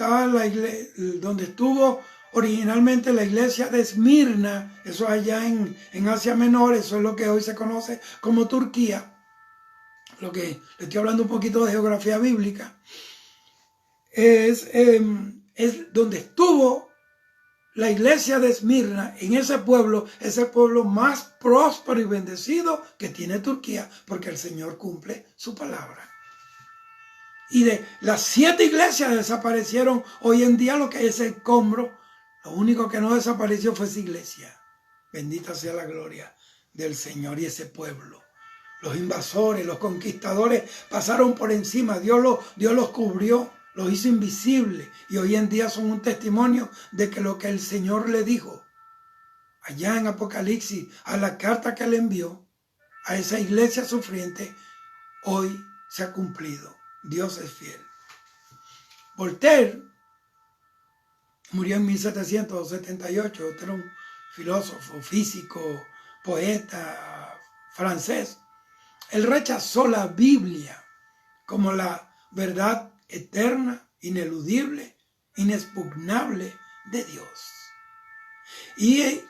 S1: estuvo originalmente la iglesia de Esmirna, eso allá en Asia Menor, eso es lo que hoy se conoce como Turquía, lo que le estoy hablando un poquito de geografía bíblica, es donde estuvo la iglesia de Esmirna. En ese pueblo es el pueblo más próspero y bendecido que tiene Turquía, porque el Señor cumple su palabra. Y de las 7 iglesias desaparecieron, hoy en día lo que hay es el escombro. Lo único que no desapareció fue esa iglesia. Bendita sea la gloria del Señor y ese pueblo. Los invasores, los conquistadores pasaron por encima. Dios los cubrió, los hizo invisibles. Y hoy en día son un testimonio de que lo que el Señor le dijo allá en Apocalipsis, a la carta que le envió a esa iglesia sufriente, hoy se ha cumplido. Dios es fiel. Voltaire murió en 1778. Este era un filósofo, físico, poeta francés. Él rechazó la Biblia como la verdad eterna, ineludible, inexpugnable de Dios. Y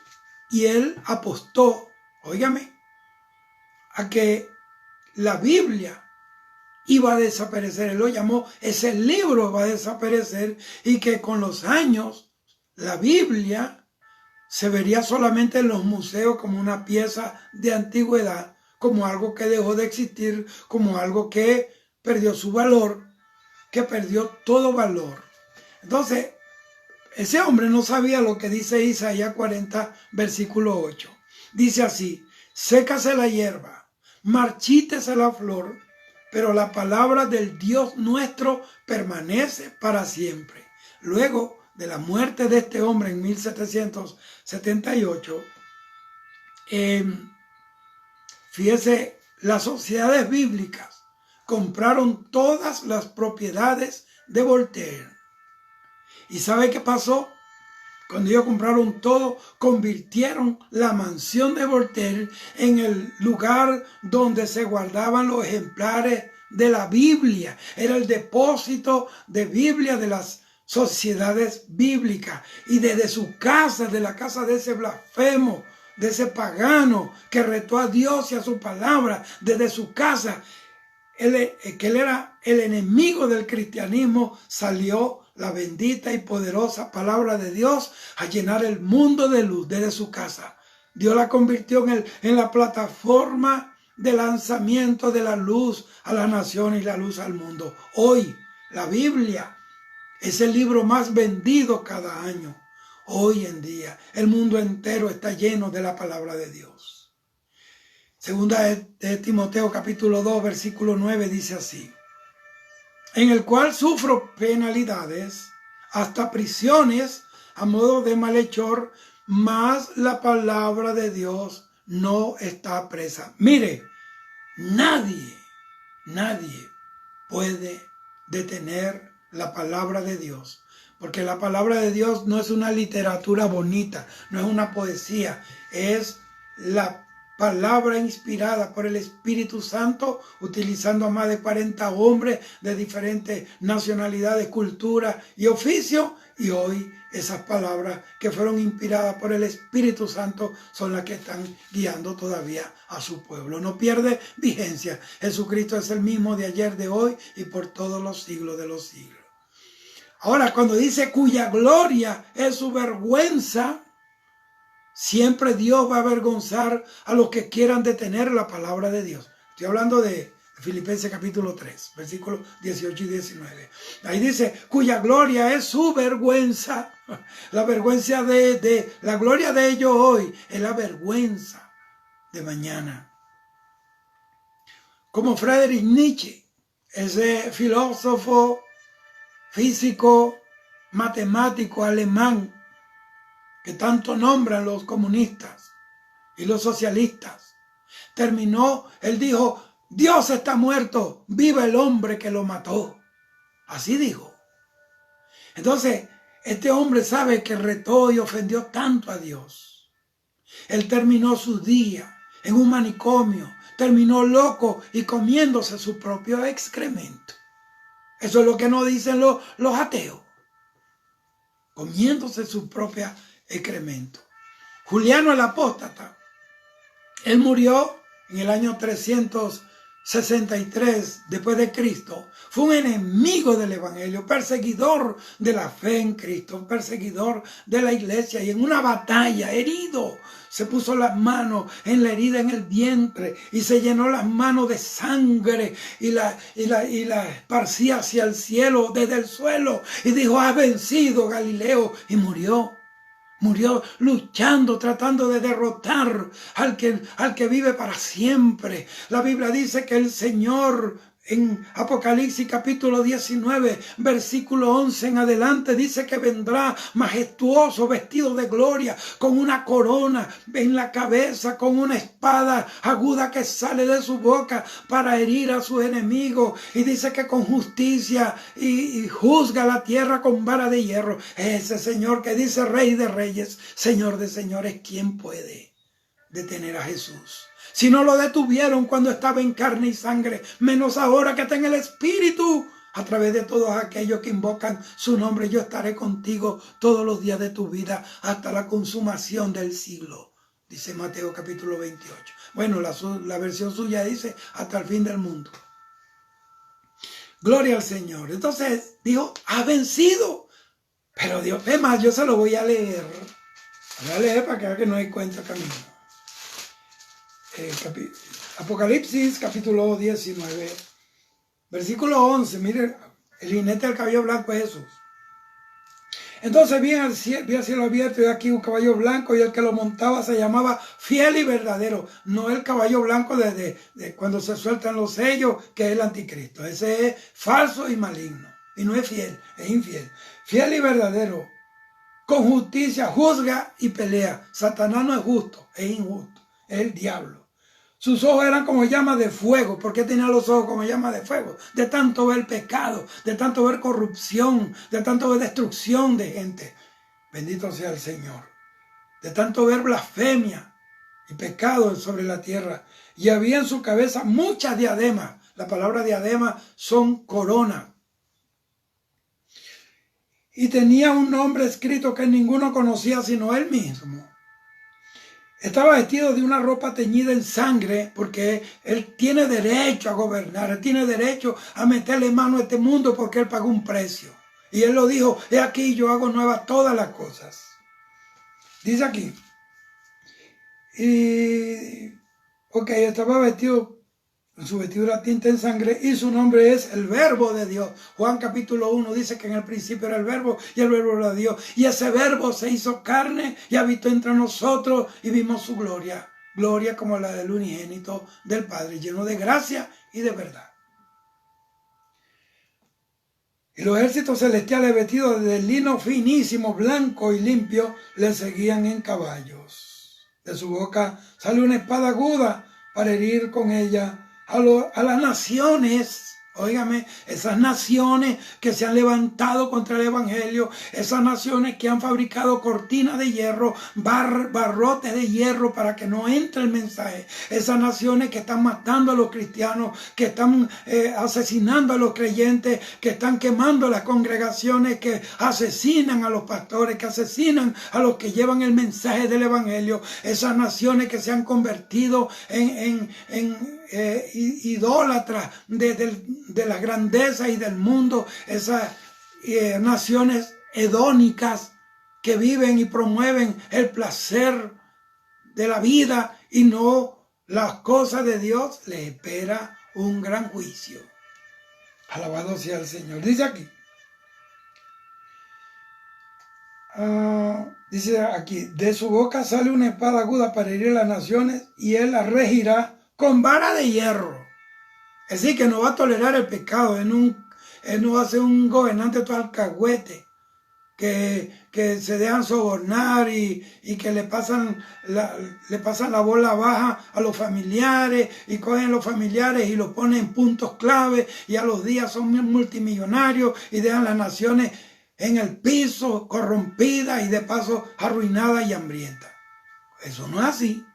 S1: él apostó, óigame, a que la Biblia iba a desaparecer. Él lo llamó, ese libro va a desaparecer, y que con los años la Biblia se vería solamente en los museos como una pieza de antigüedad, como algo que dejó de existir, como algo que perdió su valor, que perdió todo valor. Entonces, ese hombre no sabía lo que dice Isaías 40, versículo 8. Dice así: sécase la hierba, marchítese la flor, pero la palabra del Dios nuestro permanece para siempre. Luego de la muerte de este hombre en 1778, fíjese, las sociedades bíblicas compraron todas las propiedades de Voltaire. ¿Y sabe qué pasó? Cuando ellos compraron todo, convirtieron la mansión de Voltaire en el lugar donde se guardaban los ejemplares de la Biblia. Era el depósito de Biblia de las sociedades bíblicas. Y desde su casa, de la casa de ese blasfemo, de ese pagano que retó a Dios y a su palabra, desde su casa, que él era el enemigo del cristianismo, salió la bendita y poderosa palabra de Dios a llenar el mundo de luz desde su casa. Dios la convirtió en la plataforma de lanzamiento de la luz a las naciones y la luz al mundo. Hoy la Biblia es el libro más vendido cada año. Hoy en día el mundo entero está lleno de la palabra de Dios. Segunda de Timoteo capítulo 2 versículo 9 dice así: en el cual sufro penalidades, hasta prisiones a modo de malhechor, mas la palabra de Dios no está presa. Mire, nadie puede detener la palabra de Dios, porque la palabra de Dios no es una literatura bonita, no es una poesía, es la palabra inspirada por el Espíritu Santo, utilizando a más de 40 hombres de diferentes nacionalidades, culturas y oficios, y hoy esas palabras que fueron inspiradas por el Espíritu Santo son las que están guiando todavía a su pueblo. No pierde vigencia. Jesucristo es el mismo de ayer, de hoy y por todos los siglos de los siglos. Ahora, cuando dice cuya gloria es su vergüenza, siempre Dios va a avergonzar a los que quieran detener la palabra de Dios. Estoy hablando de Filipenses capítulo 3, versículos 18 y 19. Ahí dice, cuya gloria es su vergüenza. La vergüenza la gloria de ellos hoy es la vergüenza de mañana. Como Friedrich Nietzsche, ese filósofo, físico, matemático alemán, que tanto nombran los comunistas y los socialistas, terminó, él dijo, Dios está muerto, viva el hombre que lo mató. Así dijo. Entonces, este hombre sabe que retó y ofendió tanto a Dios. Él terminó su día en un manicomio, terminó loco y comiéndose su propio excremento. Eso es lo que nos dicen los ateos. Comiéndose su propia excremento. Juliano el apóstata, él murió en el año 363 después de Cristo. Fue un enemigo del evangelio, perseguidor de la fe en Cristo, perseguidor de la iglesia, y en una batalla, herido, se puso las manos en la herida en el vientre y se llenó las manos de sangre y la esparcía hacia el cielo desde el suelo y dijo, has vencido, Galileo, y murió. Murió luchando, tratando de derrotar al que vive para siempre. La Biblia dice que el Señor, en Apocalipsis capítulo 19, versículo 11 en adelante, dice que vendrá majestuoso, vestido de gloria, con una corona en la cabeza, con una espada aguda que sale de su boca para herir a sus enemigos. Y dice que con justicia y juzga la tierra con vara de hierro. Ese Señor que dice Rey de Reyes, Señor de Señores, ¿quién puede detener a Jesús? Si no lo detuvieron cuando estaba en carne y sangre, menos ahora que está en el Espíritu. A través de todos aquellos que invocan su nombre, yo estaré contigo todos los días de tu vida hasta la consumación del siglo. Dice Mateo capítulo 28. Bueno, la versión suya dice hasta el fin del mundo. Gloria al Señor. Entonces dijo, ha vencido. Pero Dios, es más, yo se lo voy a leer. Voy a leer para que vea que no hay cuenta camino. Apocalipsis capítulo 19, versículo 11. Mire, el jinete del caballo blanco es Jesús. Entonces vi el cielo abierto y aquí un caballo blanco, y el que lo montaba se llamaba Fiel y Verdadero. No el caballo blanco de cuando se sueltan los sellos, que es el anticristo. Ese es falso y maligno. Y no es fiel, es infiel. Fiel y verdadero. Con justicia juzga y pelea. Satanás no es justo, es injusto. Es el diablo. Sus ojos eran como llamas de fuego. ¿Por qué tenía los ojos como llamas de fuego? De tanto ver pecado, de tanto ver corrupción, de tanto ver destrucción de gente. Bendito sea el Señor. De tanto ver blasfemia y pecado sobre la tierra. Y había en su cabeza muchas diademas. La palabra diadema son coronas. Y tenía un nombre escrito que ninguno conocía sino él mismo. Estaba vestido de una ropa teñida en sangre, porque él tiene derecho a gobernar, él tiene derecho a meterle mano a este mundo porque él pagó un precio. Y él lo dijo, he aquí yo hago nuevas todas las cosas. Dice aquí. Estaba vestido, su vestidura tinta en sangre, y su nombre es el Verbo de Dios. Juan capítulo 1 dice que en el principio era el Verbo, y el Verbo era Dios. Y ese Verbo se hizo carne y habitó entre nosotros, y vimos su gloria. Gloria como la del unigénito del Padre, lleno de gracia y de verdad. Y los ejércitos celestiales vestidos de lino finísimo, blanco y limpio, le seguían en caballos. De su boca sale una espada aguda para herir con ella a las naciones. Óigame, esas naciones que se han levantado contra el evangelio, esas naciones que han fabricado cortinas de hierro, barrotes de hierro para que no entre el mensaje, esas naciones que están matando a los cristianos, que están asesinando a los creyentes, que están quemando las congregaciones, que asesinan a los pastores, que asesinan a los que llevan el mensaje del evangelio, esas naciones que se han convertido en idólatras de la grandeza y del mundo, esas naciones hedónicas que viven y promueven el placer de la vida y no las cosas de Dios, les espera un gran juicio. Alabado sea el Señor. Dice aquí, de su boca sale una espada aguda para herir a las naciones y él las regirá con vara de hierro. Es decir, que no va a tolerar el pecado. Él no va a ser un gobernante todo alcahuete, que se dejan sobornar y que le pasan la bola baja a los familiares y cogen los familiares y los ponen en puntos clave y a los días son multimillonarios y dejan las naciones en el piso, corrompidas y de paso arruinadas y hambrientas. Eso no es así.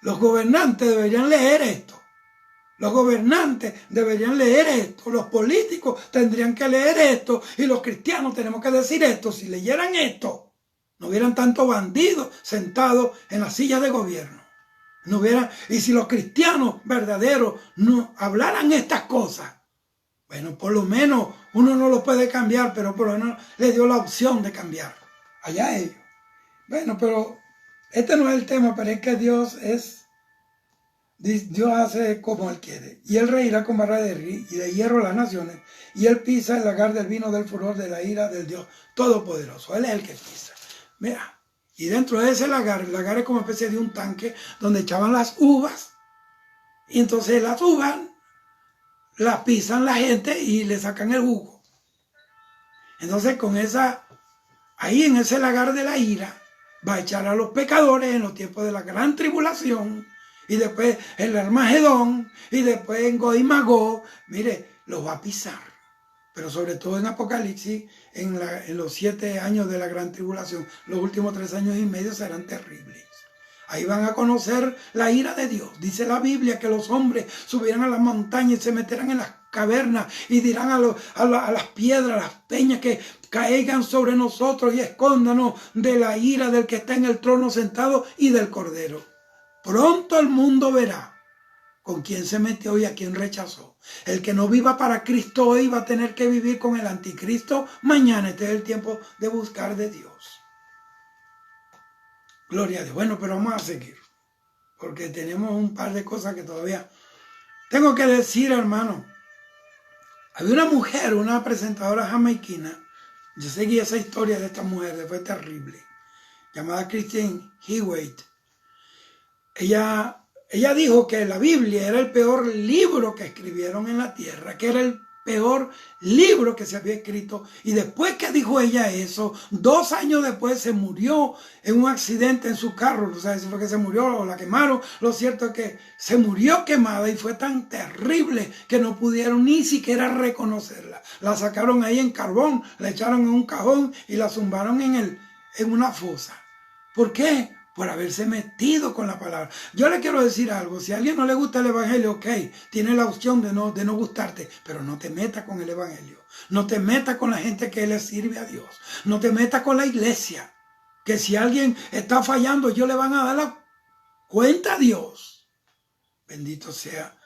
S1: Los gobernantes deberían leer esto. Los gobernantes deberían leer esto. Los políticos tendrían que leer esto. Y los cristianos tenemos que decir esto. Si leyeran esto, no hubieran tantos bandidos sentados en las sillas de gobierno. No hubieran, y si los cristianos verdaderos no hablaran estas cosas, bueno, por lo menos uno no lo puede cambiar, pero por lo menos le dio la opción de cambiar. Allá ellos. Bueno, pero este no es el tema, pero es que Dios hace como Él quiere. Y Él reirá con vara de hierro a las naciones. Y Él pisa el lagar del vino del furor de la ira del Dios Todopoderoso. Él es el que pisa. Mira, y dentro de ese lagar, el lagar es como una especie de un tanque donde echaban las uvas. Y entonces las uvas las pisan la gente y le sacan el jugo. Entonces ahí en ese lagar de la ira, va a echar a los pecadores en los tiempos de la gran tribulación, y después el Armagedón, y después en Gog y Magog, mire, los va a pisar. Pero sobre todo en Apocalipsis, en los 7 años de la gran tribulación, los últimos 3 años y medio serán terribles. Ahí van a conocer la ira de Dios. Dice la Biblia que los hombres subirán a las montañas y se meterán en las cavernas y dirán a las piedras, a las peñas que caigan sobre nosotros y escóndanos de la ira del que está en el trono sentado y del Cordero. Pronto el mundo verá con quién se metió y a quién rechazó. El que no viva para Cristo hoy va a tener que vivir con el anticristo mañana. Este es el tiempo de buscar de Dios. Gloria a Dios. Bueno, pero vamos a seguir, porque tenemos un par de cosas que todavía tengo que decir, hermano. Había una mujer, una presentadora jamaiquina, yo seguí esa historia de esta mujer, fue terrible, llamada Christine Hewitt. Ella dijo que la Biblia era el peor libro que escribieron en la tierra, que era el peor libro que se había escrito. Y después que dijo ella eso, 2 años después se murió en un accidente en su carro. O sea, eso fue que se murió o la quemaron. Lo cierto es que se murió quemada y fue tan terrible que no pudieron ni siquiera reconocerla. La sacaron ahí en carbón, la echaron en un cajón y la zumbaron en una fosa. ¿Por qué? Por haberse metido con la palabra. Yo le quiero decir algo, si a alguien no le gusta el evangelio, ok, tiene la opción de no gustarte, pero no te metas con el evangelio, no te metas con la gente que le sirve a Dios, no te metas con la iglesia, que si alguien está fallando, ellos le van a dar la cuenta a Dios. Bendito sea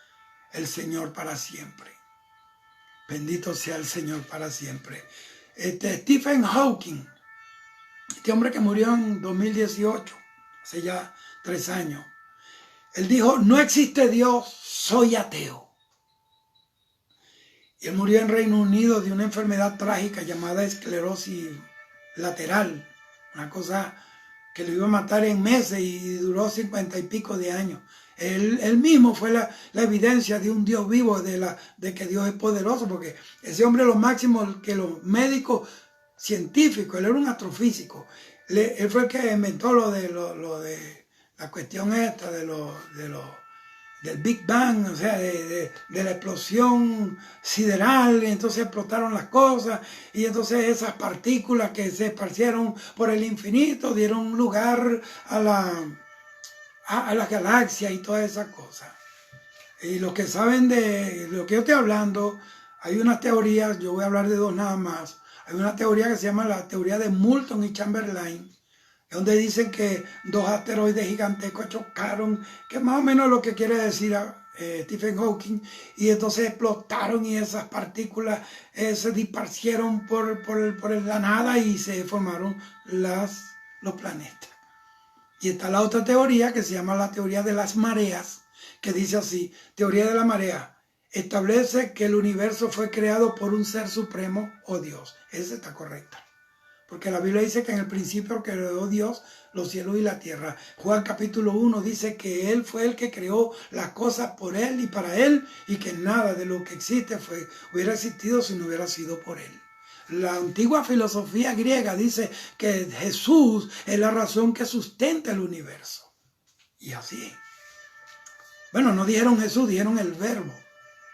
S1: el Señor para siempre. Bendito sea el Señor para siempre. Stephen Hawking, este hombre que murió en 2018, hace ya 3 años. Él dijo, no existe Dios, soy ateo. Y él murió en Reino Unido de una enfermedad trágica llamada esclerosis lateral. Una cosa que lo iba a matar en meses y duró 50 y pico de años. Él mismo fue la evidencia de un Dios vivo, de que Dios es poderoso, porque ese hombre lo máximo que los médicos científicos, él era un astrofísico, Él fue el que inventó lo de la cuestión esta del Big Bang, o sea, de la explosión sideral, y entonces explotaron las cosas, y entonces esas partículas que se esparcieron por el infinito dieron lugar a la galaxia y todas esas cosas. Y los que saben de lo que yo estoy hablando, hay unas teorías, yo voy a hablar de dos nada más. Hay una teoría que se llama la teoría de Moulton y Chamberlain, donde dicen que dos asteroides gigantescos chocaron, que más o menos lo que quiere decir Stephen Hawking, y entonces explotaron y esas partículas se disparcieron por la nada y se formaron los planetas. Y está la otra teoría que se llama la teoría de las mareas, que dice así: teoría de la marea. Establece que el universo fue creado por un ser supremo o Dios. Esa está correcta. Porque la Biblia dice que en el principio creó Dios los cielos y la tierra. Juan capítulo 1 dice que Él fue el que creó las cosas por Él y para Él, y que nada de lo que existe hubiera existido si no hubiera sido por Él. La antigua filosofía griega dice que Jesús es la razón que sustenta el universo. Y así. Bueno, no dijeron Jesús, dijeron el verbo.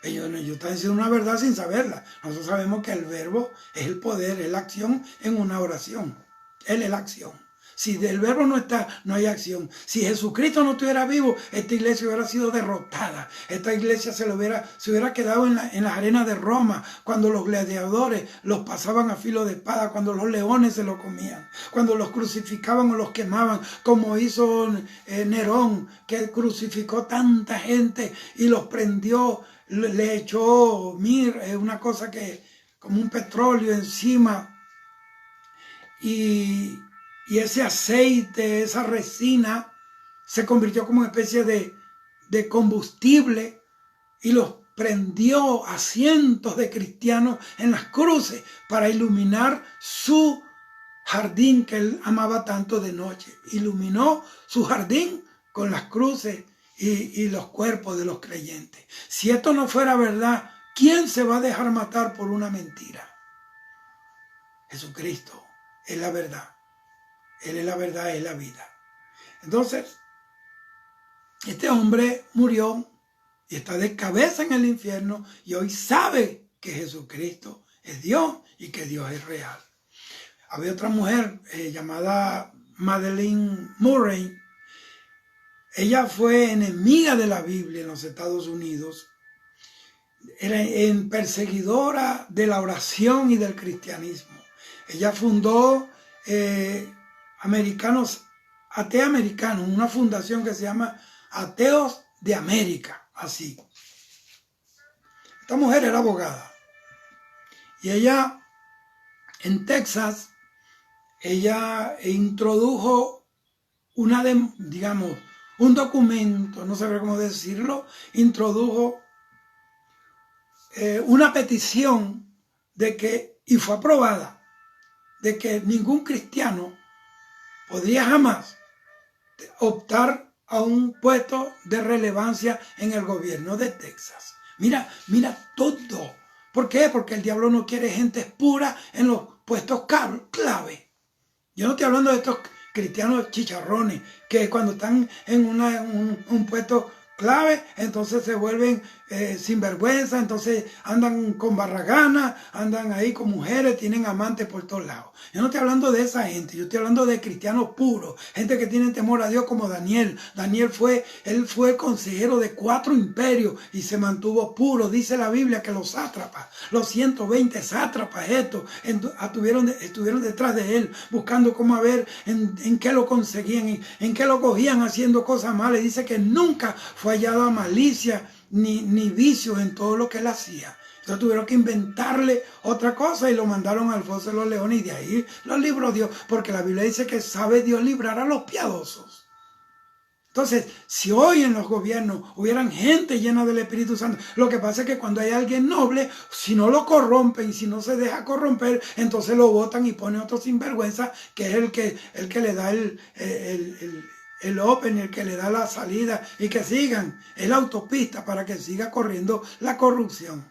S1: Ellos están diciendo una verdad sin saberla. Nosotros sabemos que el verbo es el poder, es la acción en una oración. Él es la acción. Si el verbo no está, no hay acción. Si Jesucristo no estuviera vivo, esta iglesia hubiera sido derrotada. Esta iglesia se hubiera quedado en las arenas de Roma, cuando los gladiadores los pasaban a filo de espada, cuando los leones se lo comían, cuando los crucificaban o los quemaban, como hizo Nerón, que crucificó tanta gente y los prendió, le echó una cosa que como un petróleo encima, y ese aceite, esa resina, se convirtió como una especie de combustible, y los prendió a cientos de cristianos en las cruces para iluminar su jardín que él amaba tanto de noche. Iluminó su jardín con las cruces y los cuerpos de los creyentes. Si esto no fuera verdad, ¿quién se va a dejar matar por una mentira? Jesucristo es la verdad. Él es la verdad, es la vida. Entonces, este hombre murió y está de cabeza en el infierno, y hoy sabe que Jesucristo es Dios y que Dios es real. Había otra mujer llamada Madeleine Murray. Ella fue enemiga de la Biblia en los Estados Unidos. Era perseguidora de la oración y del cristianismo. Ella fundó Ateos Americanos, una fundación que se llama Ateos de América, así. Esta mujer era abogada, y ella en Texas, ella introdujo un documento, no sé cómo decirlo, introdujo una petición y fue aprobada, de que ningún cristiano podría jamás optar a un puesto de relevancia en el gobierno de Texas. Mira todo. ¿Por qué? Porque el diablo no quiere gente pura en los puestos clave. Yo no estoy hablando de estos cristianos chicharrones que cuando están en un puesto clave, entonces se vuelven sinvergüenza, entonces andan con barraganas, andan ahí con mujeres, tienen amantes por todos lados. Yo no estoy hablando de esa gente, yo estoy hablando de cristianos puros, gente que tiene temor a Dios, como Daniel. Él fue consejero de 4 imperios y se mantuvo puro. Dice la Biblia que los sátrapas, los 120 sátrapas estuvieron detrás de él, buscando cómo ver en qué lo conseguían, en qué lo cogían haciendo cosas malas. Dice que nunca fue hallada malicia ni vicios en todo lo que él hacía. Entonces tuvieron que inventarle otra cosa y lo mandaron al foso de los leones, y de ahí los libró Dios, porque la Biblia dice que sabe Dios librar a los piadosos. Entonces, si hoy en los gobiernos hubieran gente llena del Espíritu Santo, lo que pasa es que cuando hay alguien noble, si no lo corrompen, si no se deja corromper, entonces lo botan y ponen otro sinvergüenza, que es el que le da el open, el que le da la salida, y que sigan, es la autopista para que siga corriendo la corrupción,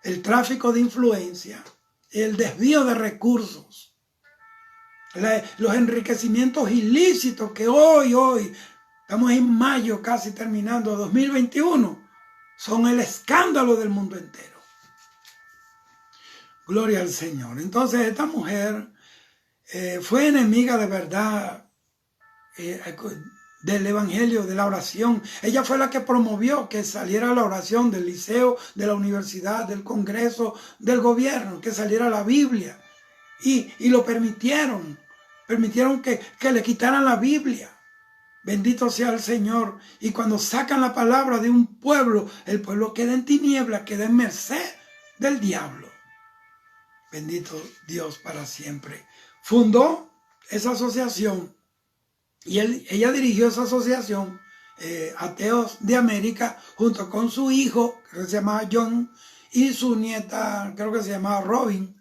S1: el tráfico de influencia, el desvío de recursos. Los enriquecimientos ilícitos que hoy, estamos en mayo casi terminando 2021, son el escándalo del mundo entero. Gloria al Señor. Entonces esta mujer fue enemiga de verdad del evangelio, de la oración. Ella fue la que promovió que saliera la oración del liceo, de la universidad, del congreso, del gobierno, que saliera la Biblia. Y lo permitieron que le quitaran la Biblia. Bendito sea el Señor. Y cuando sacan la palabra de un pueblo, el pueblo queda en tinieblas, queda en merced del diablo. Bendito Dios para siempre. Fundó esa asociación y ella dirigió esa asociación, Ateos de América, junto con su hijo, que se llamaba John, y su nieta, creo que se llamaba Robin.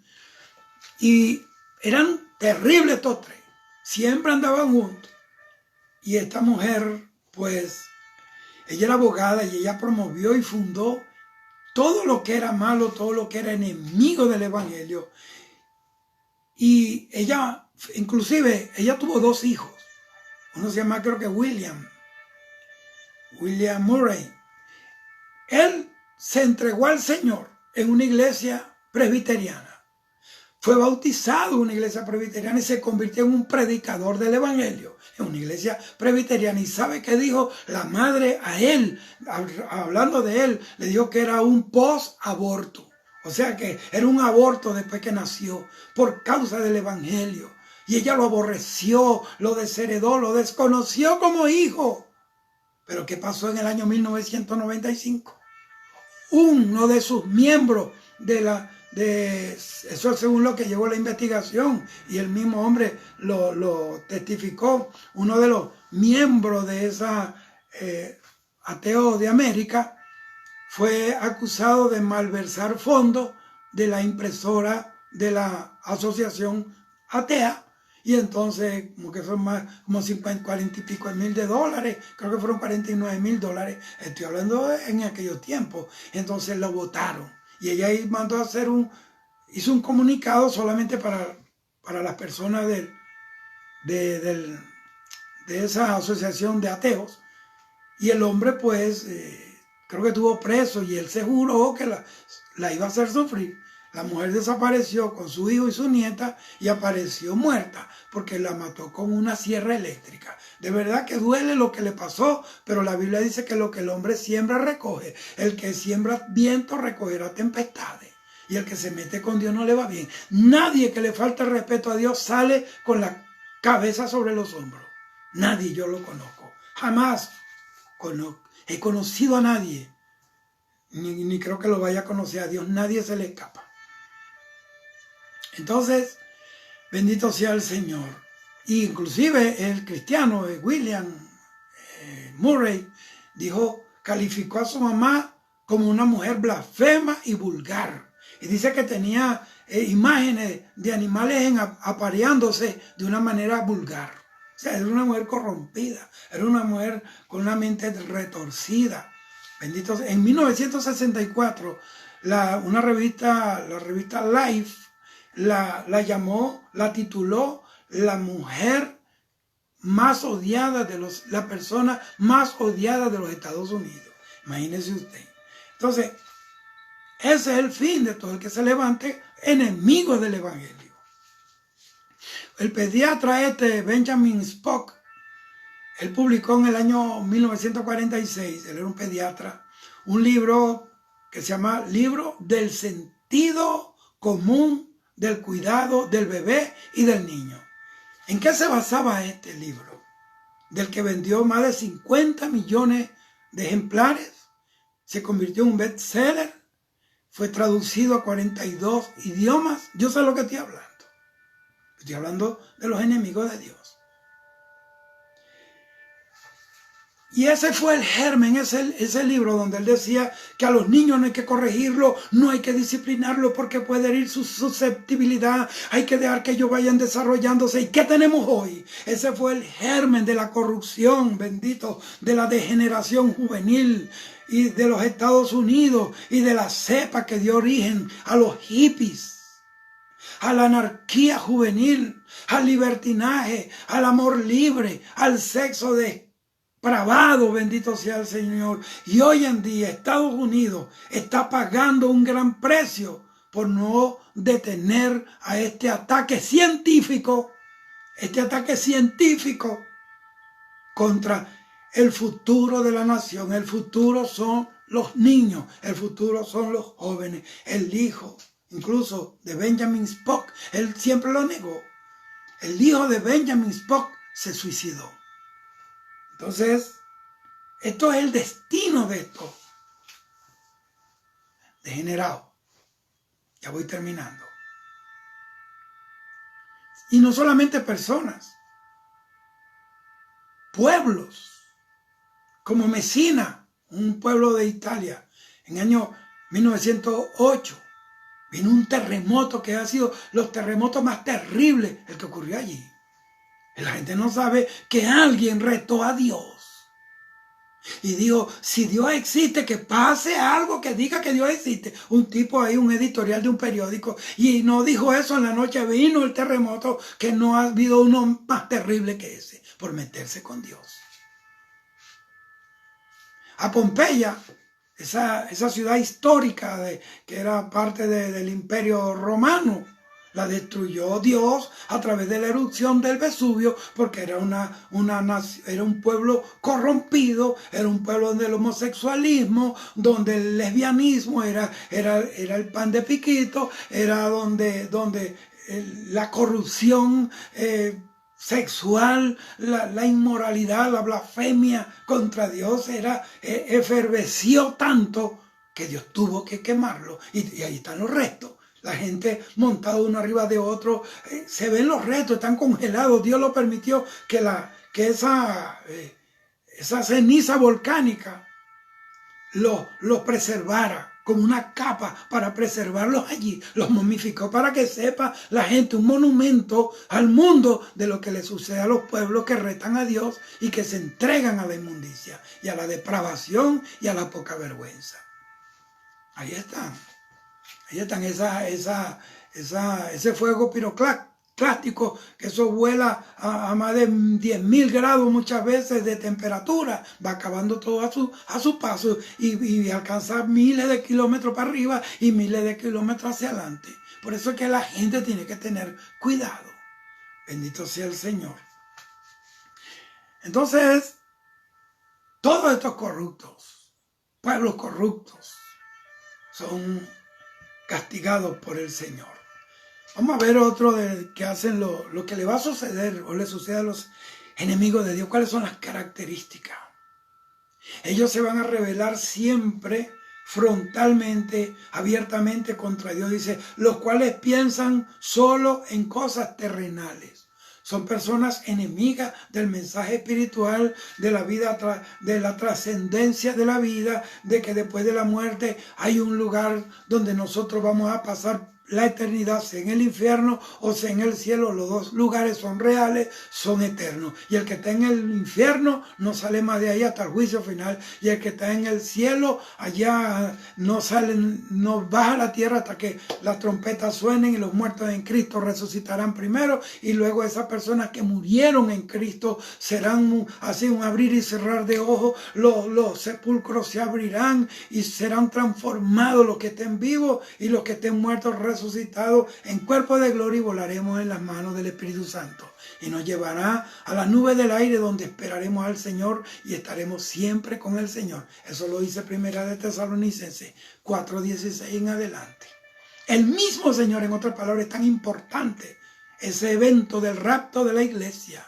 S1: Y eran terribles estos tres. Siempre andaban juntos. Y esta mujer, pues, ella era abogada y ella promovió y fundó todo lo que era malo, todo lo que era enemigo del evangelio. Y ella, inclusive, ella tuvo dos hijos. Uno se llama, creo que William Murray. Él se entregó al Señor en una iglesia presbiteriana. Fue bautizado en una iglesia presbiteriana y se convirtió en un predicador del evangelio en una iglesia presbiteriana. ¿Y sabe qué dijo la madre a él? Hablando de él, le dijo que era un post-aborto. O sea que era un aborto después que nació por causa del evangelio. Y ella lo aborreció, lo desheredó, lo desconoció como hijo. Pero ¿qué pasó en el año 1995? Uno de sus miembros eso según lo que llegó la investigación y el mismo hombre lo testificó, uno de los miembros de esa Ateos de América fue acusado de malversar fondos de la impresora de la asociación atea. Y entonces, como que son más, como 40 y pico mil de dólares, creo que fueron 49,000 dólares, estoy hablando en aquellos tiempos. Entonces lo votaron. Y ella mandó a hacer hizo un comunicado solamente para las personas de esa asociación de ateos. Y el hombre, pues, creo que estuvo preso y él se juró que la iba a hacer sufrir. La mujer desapareció con su hijo y su nieta y apareció muerta porque la mató con una sierra eléctrica. De verdad que duele lo que le pasó, pero la Biblia dice que lo que el hombre siembra recoge. El que siembra viento recogerá tempestades. Y el que se mete con Dios no le va bien. Nadie que le falte el respeto a Dios sale con la cabeza sobre los hombros. Nadie, yo lo conozco. Jamás he conocido a nadie. Ni creo que lo vaya a conocer a Dios. Nadie se le escapa. Entonces, bendito sea el Señor. Y inclusive el cristiano William Murray calificó a su mamá como una mujer blasfema y vulgar. Y dice que tenía imágenes de animales apareándose de una manera vulgar. O sea, era una mujer corrompida, era una mujer con una mente retorcida. Bendito sea. En 1964, la revista Life, la tituló la mujer más odiada la persona más odiada de los Estados Unidos. Imagínese usted. Entonces, ese es el fin de todo el que se levante enemigo del evangelio. El pediatra Benjamin Spock, él publicó en el año 1946, él era un pediatra, un libro que se llama Libro del Sentido Común del Cuidado del Bebé y del Niño. ¿En qué se basaba este libro? Del que vendió más de 50 millones de ejemplares, se convirtió en un bestseller, fue traducido a 42 idiomas. Yo sé lo que estoy hablando. Estoy hablando de los enemigos de Dios. Y ese fue el germen, ese libro donde él decía que a los niños no hay que corregirlo, no hay que disciplinarlo porque puede herir su susceptibilidad, hay que dejar que ellos vayan desarrollándose. ¿Y qué tenemos hoy? Ese fue el germen de la corrupción, bendito, de la degeneración juvenil y de los Estados Unidos y de la cepa que dio origen a los hippies, a la anarquía juvenil, al libertinaje, al amor libre, al sexo depravado, bendito sea el Señor. Y hoy en día Estados Unidos está pagando un gran precio por no detener a este ataque científico contra el futuro de la nación. El futuro son los niños, el futuro son los jóvenes. El hijo, incluso de Benjamin Spock, él siempre lo negó. El hijo de Benjamin Spock se suicidó. Entonces, esto es el destino de estos degenerados. Ya voy terminando. Y no solamente personas, pueblos, como Messina, un pueblo de Italia, en el año 1908, vino un terremoto que ha sido los terremotos más terribles el que ocurrió allí. Y la gente no sabe que alguien retó a Dios y dijo, si Dios existe, que pase algo que diga que Dios existe. Un tipo ahí, un editorial de un periódico, y no dijo eso en la noche, vino el terremoto, que no ha habido uno más terrible que ese, por meterse con Dios. A Pompeya, esa ciudad histórica que era parte del Imperio Romano, la destruyó Dios a través de la erupción del Vesubio, porque era era un pueblo corrompido, era un pueblo donde el homosexualismo, donde el lesbianismo era el pan de piquito, era donde la corrupción sexual, la inmoralidad, la blasfemia contra Dios eferveció tanto que Dios tuvo que quemarlo, y ahí están los restos. La gente montada uno arriba de otro, se ven los restos, están congelados. Dios lo permitió que esa ceniza volcánica los preservara como una capa para preservarlos allí. Los momificó para que sepa la gente, un monumento al mundo de lo que le sucede a los pueblos que retan a Dios y que se entregan a la inmundicia y a la depravación y a la poca vergüenza. Ahí están. Ahí están ese fuego piroclástico, que eso vuela a más de 10.000 grados muchas veces de temperatura, va acabando todo a su paso y alcanza miles de kilómetros para arriba y miles de kilómetros hacia adelante. Por eso es que la gente tiene que tener cuidado. Bendito sea el Señor. Entonces, todos estos corruptos, pueblos corruptos, son castigados por el Señor. Vamos a ver otro que hacen lo que le va a suceder o le sucede a los enemigos de Dios. ¿Cuáles son las características? Ellos se van a rebelar siempre frontalmente, abiertamente contra Dios. Dice, los cuales piensan solo en cosas terrenales. Son personas enemigas del mensaje espiritual, de la vida, de la trascendencia de la vida, de que después de la muerte hay un lugar donde nosotros vamos a pasar la eternidad, sea en el infierno o sea en el cielo. Los dos lugares son reales, son eternos. Y el que está en el infierno no sale más de ahí hasta el juicio final. Y el que está en el cielo, allá no baja a la tierra hasta que las trompetas suenen y los muertos en Cristo resucitarán primero. Y luego esas personas que murieron en Cristo serán así un abrir y cerrar de ojos. Los sepulcros se abrirán y serán transformados los que estén vivos y los que estén muertos resucitados en cuerpo de gloria, y volaremos en las manos del Espíritu Santo y nos llevará a las nubes del aire, donde esperaremos al Señor y estaremos siempre con el Señor. Eso lo dice Primera de Tesalonicenses 4:16 en adelante. El mismo Señor, en otras palabras, es tan importante ese evento del rapto de la iglesia,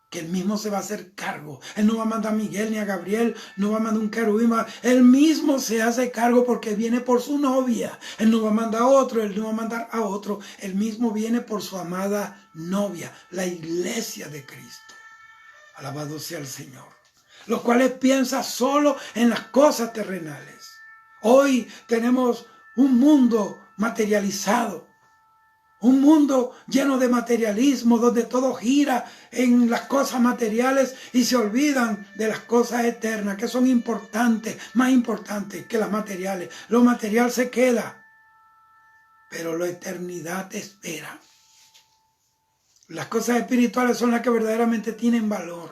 S1: que él mismo se va a hacer cargo. Él no va a mandar a Miguel ni a Gabriel, no va a mandar un querubín. Él mismo se hace cargo porque viene por su novia. Él no va a mandar a otro, él no va a mandar a otro. Él mismo viene por su amada novia, la iglesia de Cristo. Alabado sea el Señor. Los cuales piensan solo en las cosas terrenales. Hoy tenemos un mundo materializado. Un mundo lleno de materialismo, donde todo gira en las cosas materiales y se olvidan de las cosas eternas, que son importantes, más importantes que las materiales. Lo material se queda, pero la eternidad te espera. Las cosas espirituales son las que verdaderamente tienen valor.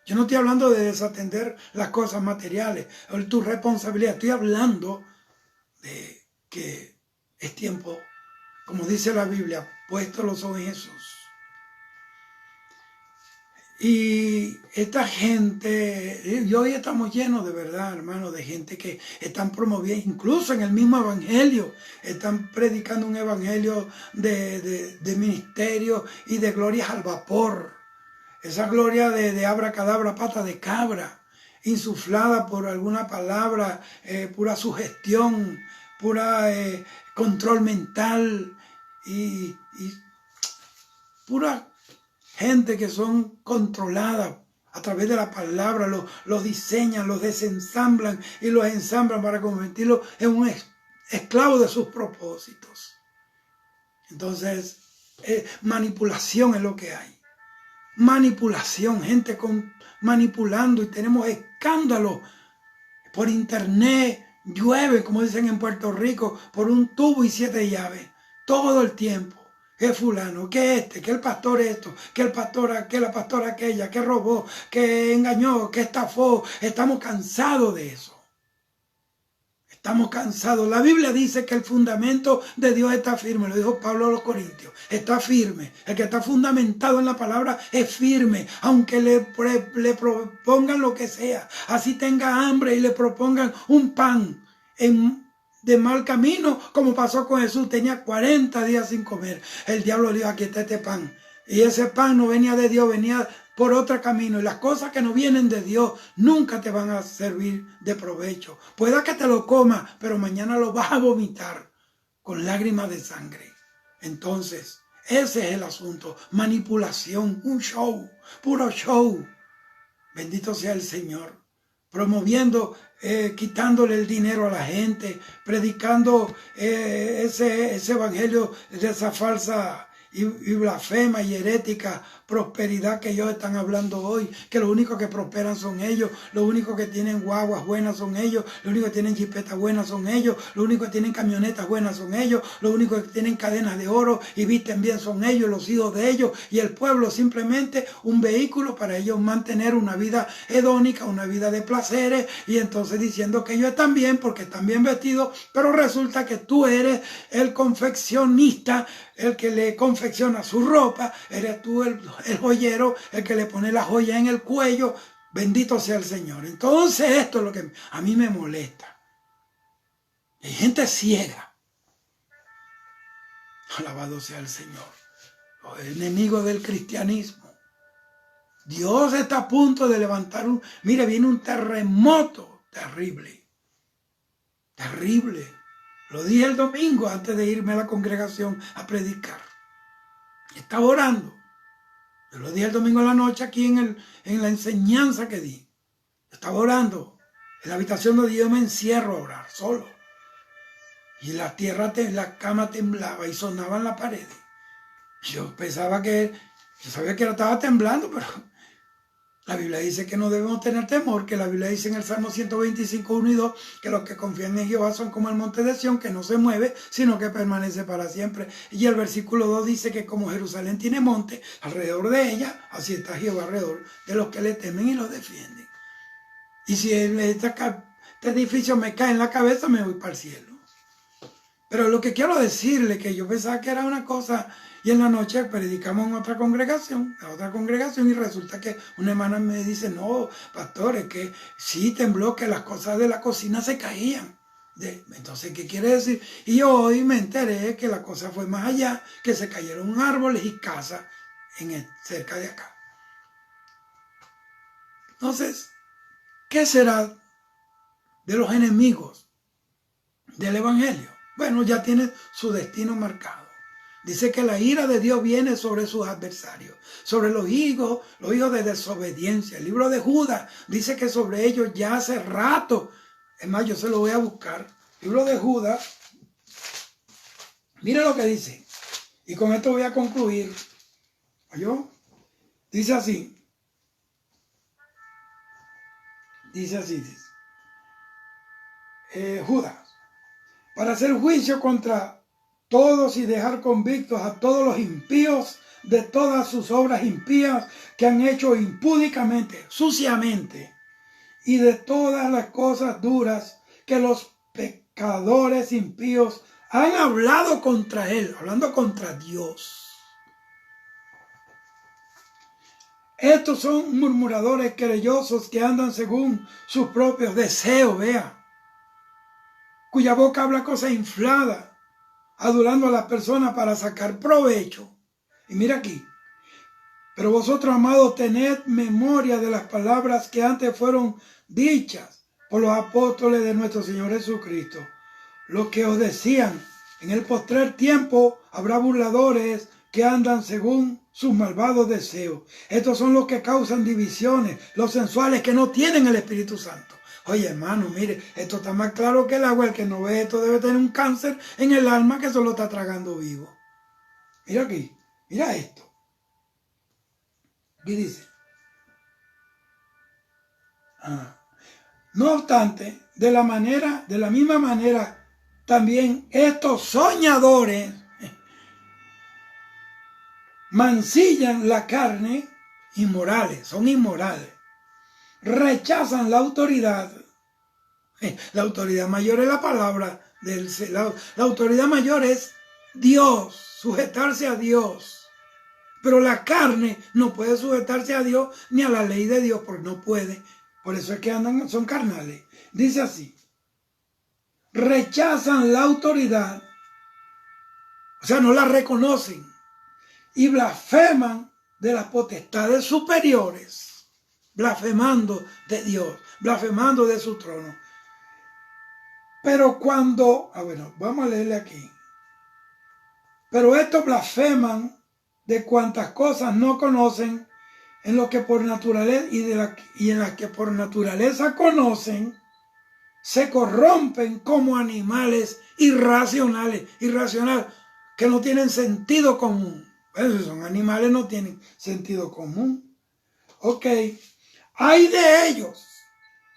S1: Yo no estoy hablando de desatender las cosas materiales o tu responsabilidad. Estoy hablando de que es tiempo, como dice la Biblia, puesto los ojos en Jesús. Y esta gente, y hoy estamos llenos de verdad, hermano, de gente que están promoviendo, incluso en el mismo evangelio, están predicando un evangelio de ministerio y de glorias al vapor. Esa gloria de abracadabra, pata de cabra, insuflada por alguna palabra, pura sugestión, pura control mental y pura gente que son controladas a través de la palabra, los diseñan, los desensamblan y los ensamblan para convertirlos en un esclavo de sus propósitos. Entonces, manipulación es lo que hay. Manipulación, gente manipulando, y tenemos escándalos por internet, llueve, como dicen en Puerto Rico, por un tubo y 7 llaves, todo el tiempo. Que fulano, que que el pastor esto, que el pastor, que la pastora aquella, que robó, que engañó, que estafó. Estamos cansados de eso. Estamos cansados. La Biblia dice que el fundamento de Dios está firme. Lo dijo Pablo a los Corintios. Está firme. El que está fundamentado en la palabra es firme. Aunque le propongan lo que sea. Así tenga hambre y le propongan un pan de mal camino, como pasó con Jesús. Tenía 40 días sin comer. El diablo le dijo: aquí está este pan. Y ese pan no venía de Dios, venía por otro camino. Y las cosas que no vienen de Dios nunca te van a servir de provecho. Pueda que te lo comas, pero mañana lo vas a vomitar con lágrimas de sangre. Entonces, ese es el asunto. Manipulación, un show, puro show. Bendito sea el Señor. Promoviendo, quitándole el dinero a la gente, predicando ese evangelio de esa falsa y blasfema y herética prosperidad que ellos están hablando hoy, que lo único que prosperan son ellos, lo único que tienen guaguas buenas son ellos, lo único que tienen jipetas buenas son ellos, lo único que tienen camionetas buenas son ellos, lo único que tienen cadenas de oro y visten bien son ellos, los hijos de ellos, y el pueblo simplemente un vehículo para ellos mantener una vida hedónica, una vida de placeres, y entonces diciendo que ellos están bien porque están bien vestidos, pero resulta que tú eres el confeccionista, el que le confecciona su ropa, eres tú el joyero, el que le pone la joya en el cuello. Bendito sea el Señor. Entonces esto es lo que a mí me molesta. Hay gente ciega. Alabado sea el Señor. Los enemigos del cristianismo. Dios está a punto de levantar mire, viene un terremoto terrible. Terrible. Lo dije el domingo antes de irme a la congregación a predicar. Estaba orando. Yo lo dije el domingo en la noche aquí en la enseñanza que di. Estaba orando. En la habitación donde yo me encierro a orar, solo. Y la cama temblaba y sonaban las paredes. Yo pensaba yo sabía que estaba temblando, pero la Biblia dice que no debemos tener temor, que la Biblia dice en el Salmo 125, 1 y 2, que los que confían en Jehová son como el monte de Sión, que no se mueve, sino que permanece para siempre. Y el versículo 2 dice que como Jerusalén tiene monte alrededor de ella, así está Jehová alrededor de los que le temen y los defienden. Y si este edificio me cae en la cabeza, me voy para el cielo. Pero lo que quiero decirle, que yo pensaba que era una cosa, y en la noche predicamos en otra congregación, y resulta que una hermana me dice: no, pastor, es que sí tembló, que las cosas de la cocina se caían. Entonces, ¿qué quiere decir? Y yo hoy me enteré que la cosa fue más allá, que se cayeron árboles y casas cerca de acá. Entonces, ¿qué será de los enemigos del evangelio? Bueno, ya tiene su destino marcado. Dice que la ira de Dios viene sobre sus adversarios, sobre los hijos de desobediencia. El libro de Judas dice que sobre ellos ya hace rato. Es más, yo se lo voy a buscar. Libro de Judas. Mira lo que dice. Y con esto voy a concluir. ¿Oyó? Dice así. Judas. Para hacer juicio contra todos y dejar convictos a todos los impíos de todas sus obras impías que han hecho impúdicamente, suciamente, y de todas las cosas duras que los pecadores impíos han hablado contra él, hablando contra Dios. Estos son murmuradores querellosos que andan según sus propios deseos, vea, cuya boca habla cosas infladas, adulando a las personas para sacar provecho. Y mira aquí, pero vosotros, amados, tened memoria de las palabras que antes fueron dichas por los apóstoles de nuestro Señor Jesucristo, lo que os decían: en el postrer tiempo habrá burladores que andan según sus malvados deseos. Estos son los que causan divisiones, los sensuales que no tienen el Espíritu Santo. Oye, hermano, mire, esto está más claro que el agua. El que no ve esto debe tener un cáncer en el alma que se lo está tragando vivo. Mira aquí, mira esto. Y dice: no obstante, de la misma manera, también estos soñadores mancillan la carne, inmorales, son inmorales, rechazan la autoridad. La autoridad mayor es la palabra la autoridad mayor es Dios, sujetarse a Dios. Pero la carne no puede sujetarse a Dios ni a la ley de Dios, porque no puede. Por eso es que andan, son carnales. Dice así: rechazan la autoridad, o sea, no la reconocen, y blasfeman de las potestades superiores, blasfemando de Dios, blasfemando de su trono. Pero cuando, bueno, vamos a leerle aquí. Pero estos blasfeman de cuantas cosas no conocen, en lo que por naturaleza y en las que por naturaleza conocen, se corrompen como animales irracionales, que no tienen sentido común. Bueno, si son animales, no tienen sentido común. Ok, hay de ellos,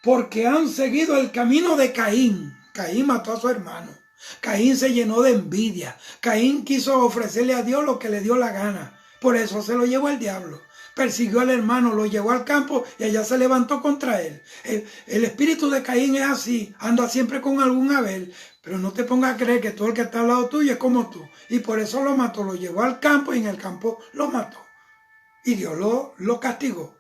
S1: porque han seguido el camino de Caín. Caín mató a su hermano. Caín se llenó de envidia. Caín quiso ofrecerle a Dios lo que le dio la gana. Por eso se lo llevó el diablo. Persiguió al hermano, lo llevó al campo y allá se levantó contra él. El espíritu de Caín es así, anda siempre con algún Abel. Pero no te pongas a creer que todo el que está al lado tuyo es como tú. Y por eso lo mató, lo llevó al campo y en el campo lo mató. Y Dios lo castigó.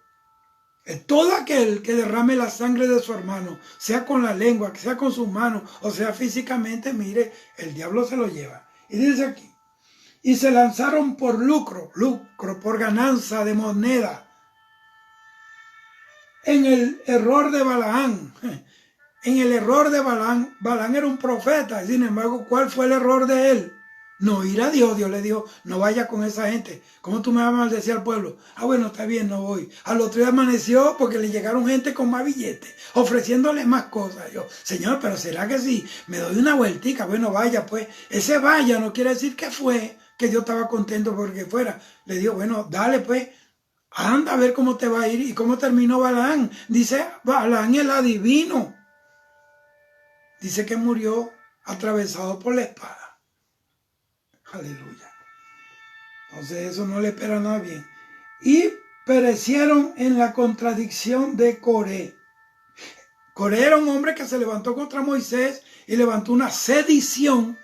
S1: Todo aquel que derrame la sangre de su hermano, sea con la lengua, sea con sus manos, o sea físicamente, mire, el diablo se lo lleva. Y dice aquí: y se lanzaron por lucro, por ganancia de moneda, en el error de Balaán. En el error de Balaán. Balaán era un profeta, sin embargo, ¿cuál fue el error de él? No ir a Dios. Dios le dijo: no vaya con esa gente. ¿Cómo tú me vas a maldecir al pueblo? Bueno, está bien, no voy. Al otro día amaneció porque le llegaron gente con más billetes, ofreciéndole más cosas. Yo: Señor, pero ¿será que sí? Me doy una vueltica. Bueno, vaya pues. Ese vaya no quiere decir que fue, que Dios estaba contento porque fuera. Le dijo: bueno, dale pues. Anda a ver cómo te va a ir. ¿Y cómo terminó Balaán? Dice: Balaán el adivino. Dice que murió atravesado por la espada. Aleluya. Entonces eso no le espera nada bien. Y perecieron en la contradicción de Coré. Coré era un hombre que se levantó contra Moisés y levantó una sedición.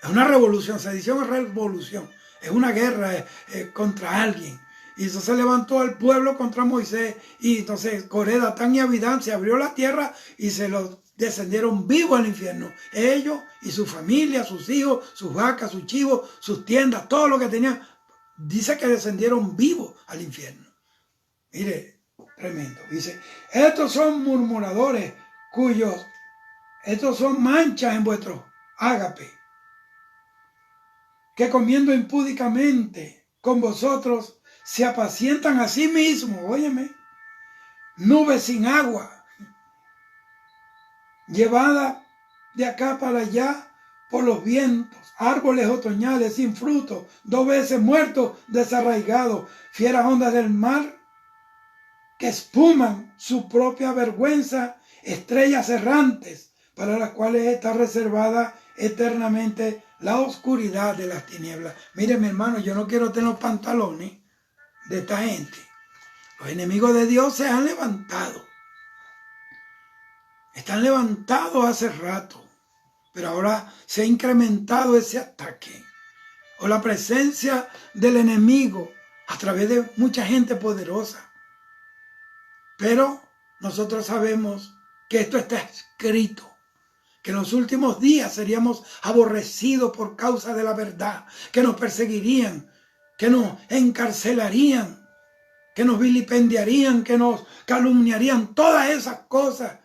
S1: Es una revolución. Sedición es revolución. Es una guerra contra alguien. Y eso se levantó al pueblo contra Moisés. Y entonces Coré, Datán y Abidán se abrió la tierra y se los descendieron vivos al infierno. Ellos y su familia, sus hijos, sus vacas, sus chivos, sus tiendas, todo lo que tenían. Dice que descendieron vivos al infierno. Mire, tremendo. Dice: estos son murmuradores estos son manchas en vuestro ágape, que comiendo impúdicamente con vosotros se apacientan a sí mismos. Óyeme, nubes sin agua, llevada de acá para allá por los vientos, árboles otoñales sin fruto, 2 veces muertos, desarraigados, fieras ondas del mar que espuman su propia vergüenza, estrellas errantes para las cuales está reservada eternamente la oscuridad de las tinieblas. Mire, mi hermano, yo no quiero tener los pantalones de esta gente. Los enemigos de Dios se han levantado. Están levantados hace rato, pero ahora se ha incrementado ese ataque o la presencia del enemigo a través de mucha gente poderosa. Pero nosotros sabemos que esto está escrito, que en los últimos días seríamos aborrecidos por causa de la verdad, que nos perseguirían, que nos encarcelarían, que nos vilipendiarían, que nos calumniarían, todas esas cosas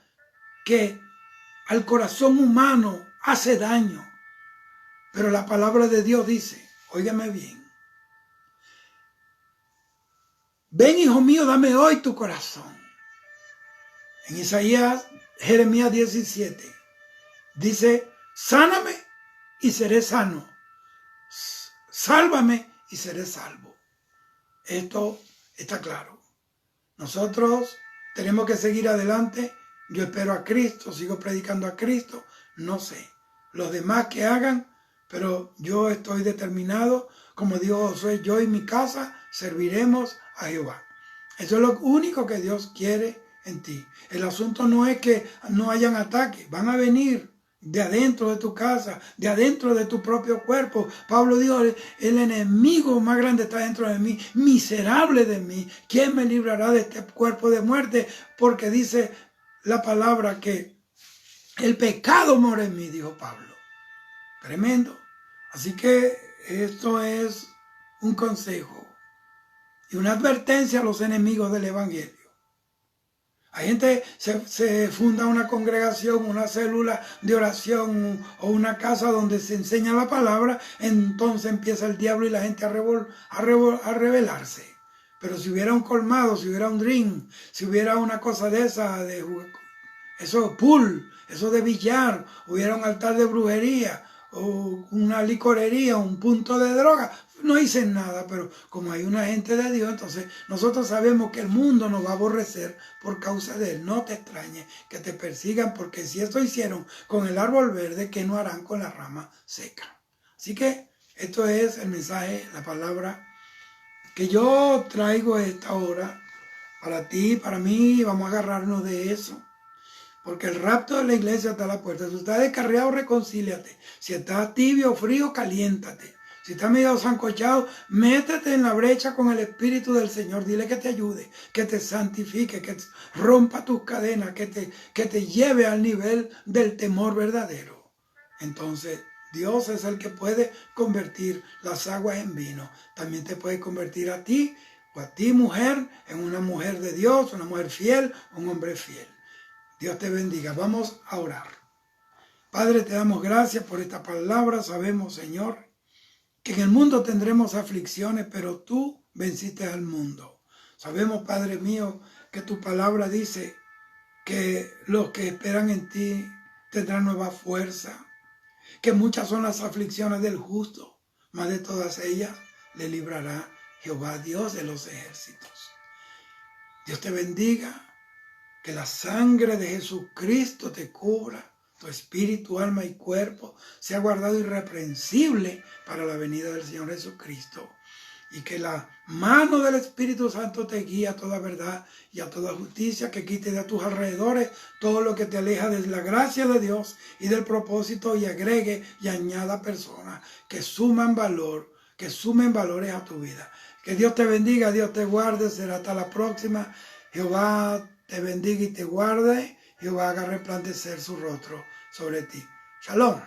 S1: que al corazón humano hace daño. Pero la palabra de Dios dice, óigame bien, ven, hijo mío, dame hoy tu corazón. En Jeremías 17, dice, sáname y seré sano, sálvame y seré salvo. Esto está claro. Nosotros tenemos que seguir adelante. Yo espero a Cristo, sigo predicando a Cristo, no sé los demás que hagan, pero yo estoy determinado, como dijo Josué, yo y mi casa serviremos a Jehová. Eso es lo único que Dios quiere en ti. El asunto no es que no hayan ataques, van a venir de adentro de tu casa, de adentro de tu propio cuerpo. Pablo dijo, el enemigo más grande está dentro de mí, miserable de mí. ¿Quién me librará de este cuerpo de muerte? Porque dice la palabra que el pecado mora en mí, dijo Pablo. Tremendo. Así que esto es un consejo y una advertencia a los enemigos del evangelio. Hay gente, se funda una congregación, una célula de oración o una casa donde se enseña la palabra, entonces empieza el diablo y la gente a rebelarse. Pero si hubiera un colmado, si hubiera un drink, si hubiera una cosa de esa, eso pool, eso de billar, hubiera un altar de brujería o una licorería, un punto de droga, no dicen nada. Pero como hay una gente de Dios, entonces nosotros sabemos que el mundo nos va a aborrecer por causa de él. No te extrañes que te persigan, porque si esto hicieron con el árbol verde, ¿qué no harán con la rama seca? Así que esto es el mensaje, la palabra que yo traigo a esta hora para ti, para mí. Vamos a agarrarnos de eso, porque el rapto de la iglesia está a la puerta. Si estás descarriado, reconcíliate. Si estás tibio o frío, caliéntate. Si estás medio sancochado, métete en la brecha con el Espíritu del Señor. Dile que te ayude, que te santifique, que rompa tus cadenas, que te lleve al nivel del temor verdadero. Entonces, Dios es el que puede convertir las aguas en vino. También te puede convertir a ti, o a ti, mujer, en una mujer de Dios, una mujer fiel, un hombre fiel. Dios te bendiga. Vamos a orar. Padre, te damos gracias por esta palabra. Sabemos, Señor, que en el mundo tendremos aflicciones, pero tú venciste al mundo. Sabemos, Padre mío, que tu palabra dice que los que esperan en ti tendrán nueva fuerza, que muchas son las aflicciones del justo, mas de todas ellas le librará Jehová, Dios de los ejércitos. Dios te bendiga. Que la sangre de Jesucristo te cubra, tu espíritu, alma y cuerpo sea guardado irreprensible para la venida del Señor Jesucristo. Y que la mano del Espíritu Santo te guíe a toda verdad y a toda justicia, que quite de tus alrededores todo lo que te aleja de la gracia de Dios y del propósito, y agregue y añada personas que sumen valor, que sumen valores a tu vida. Que Dios te bendiga, Dios te guarde. Será hasta la próxima. Jehová te bendiga y te guarde. Jehová haga resplandecer su rostro sobre ti. Shalom.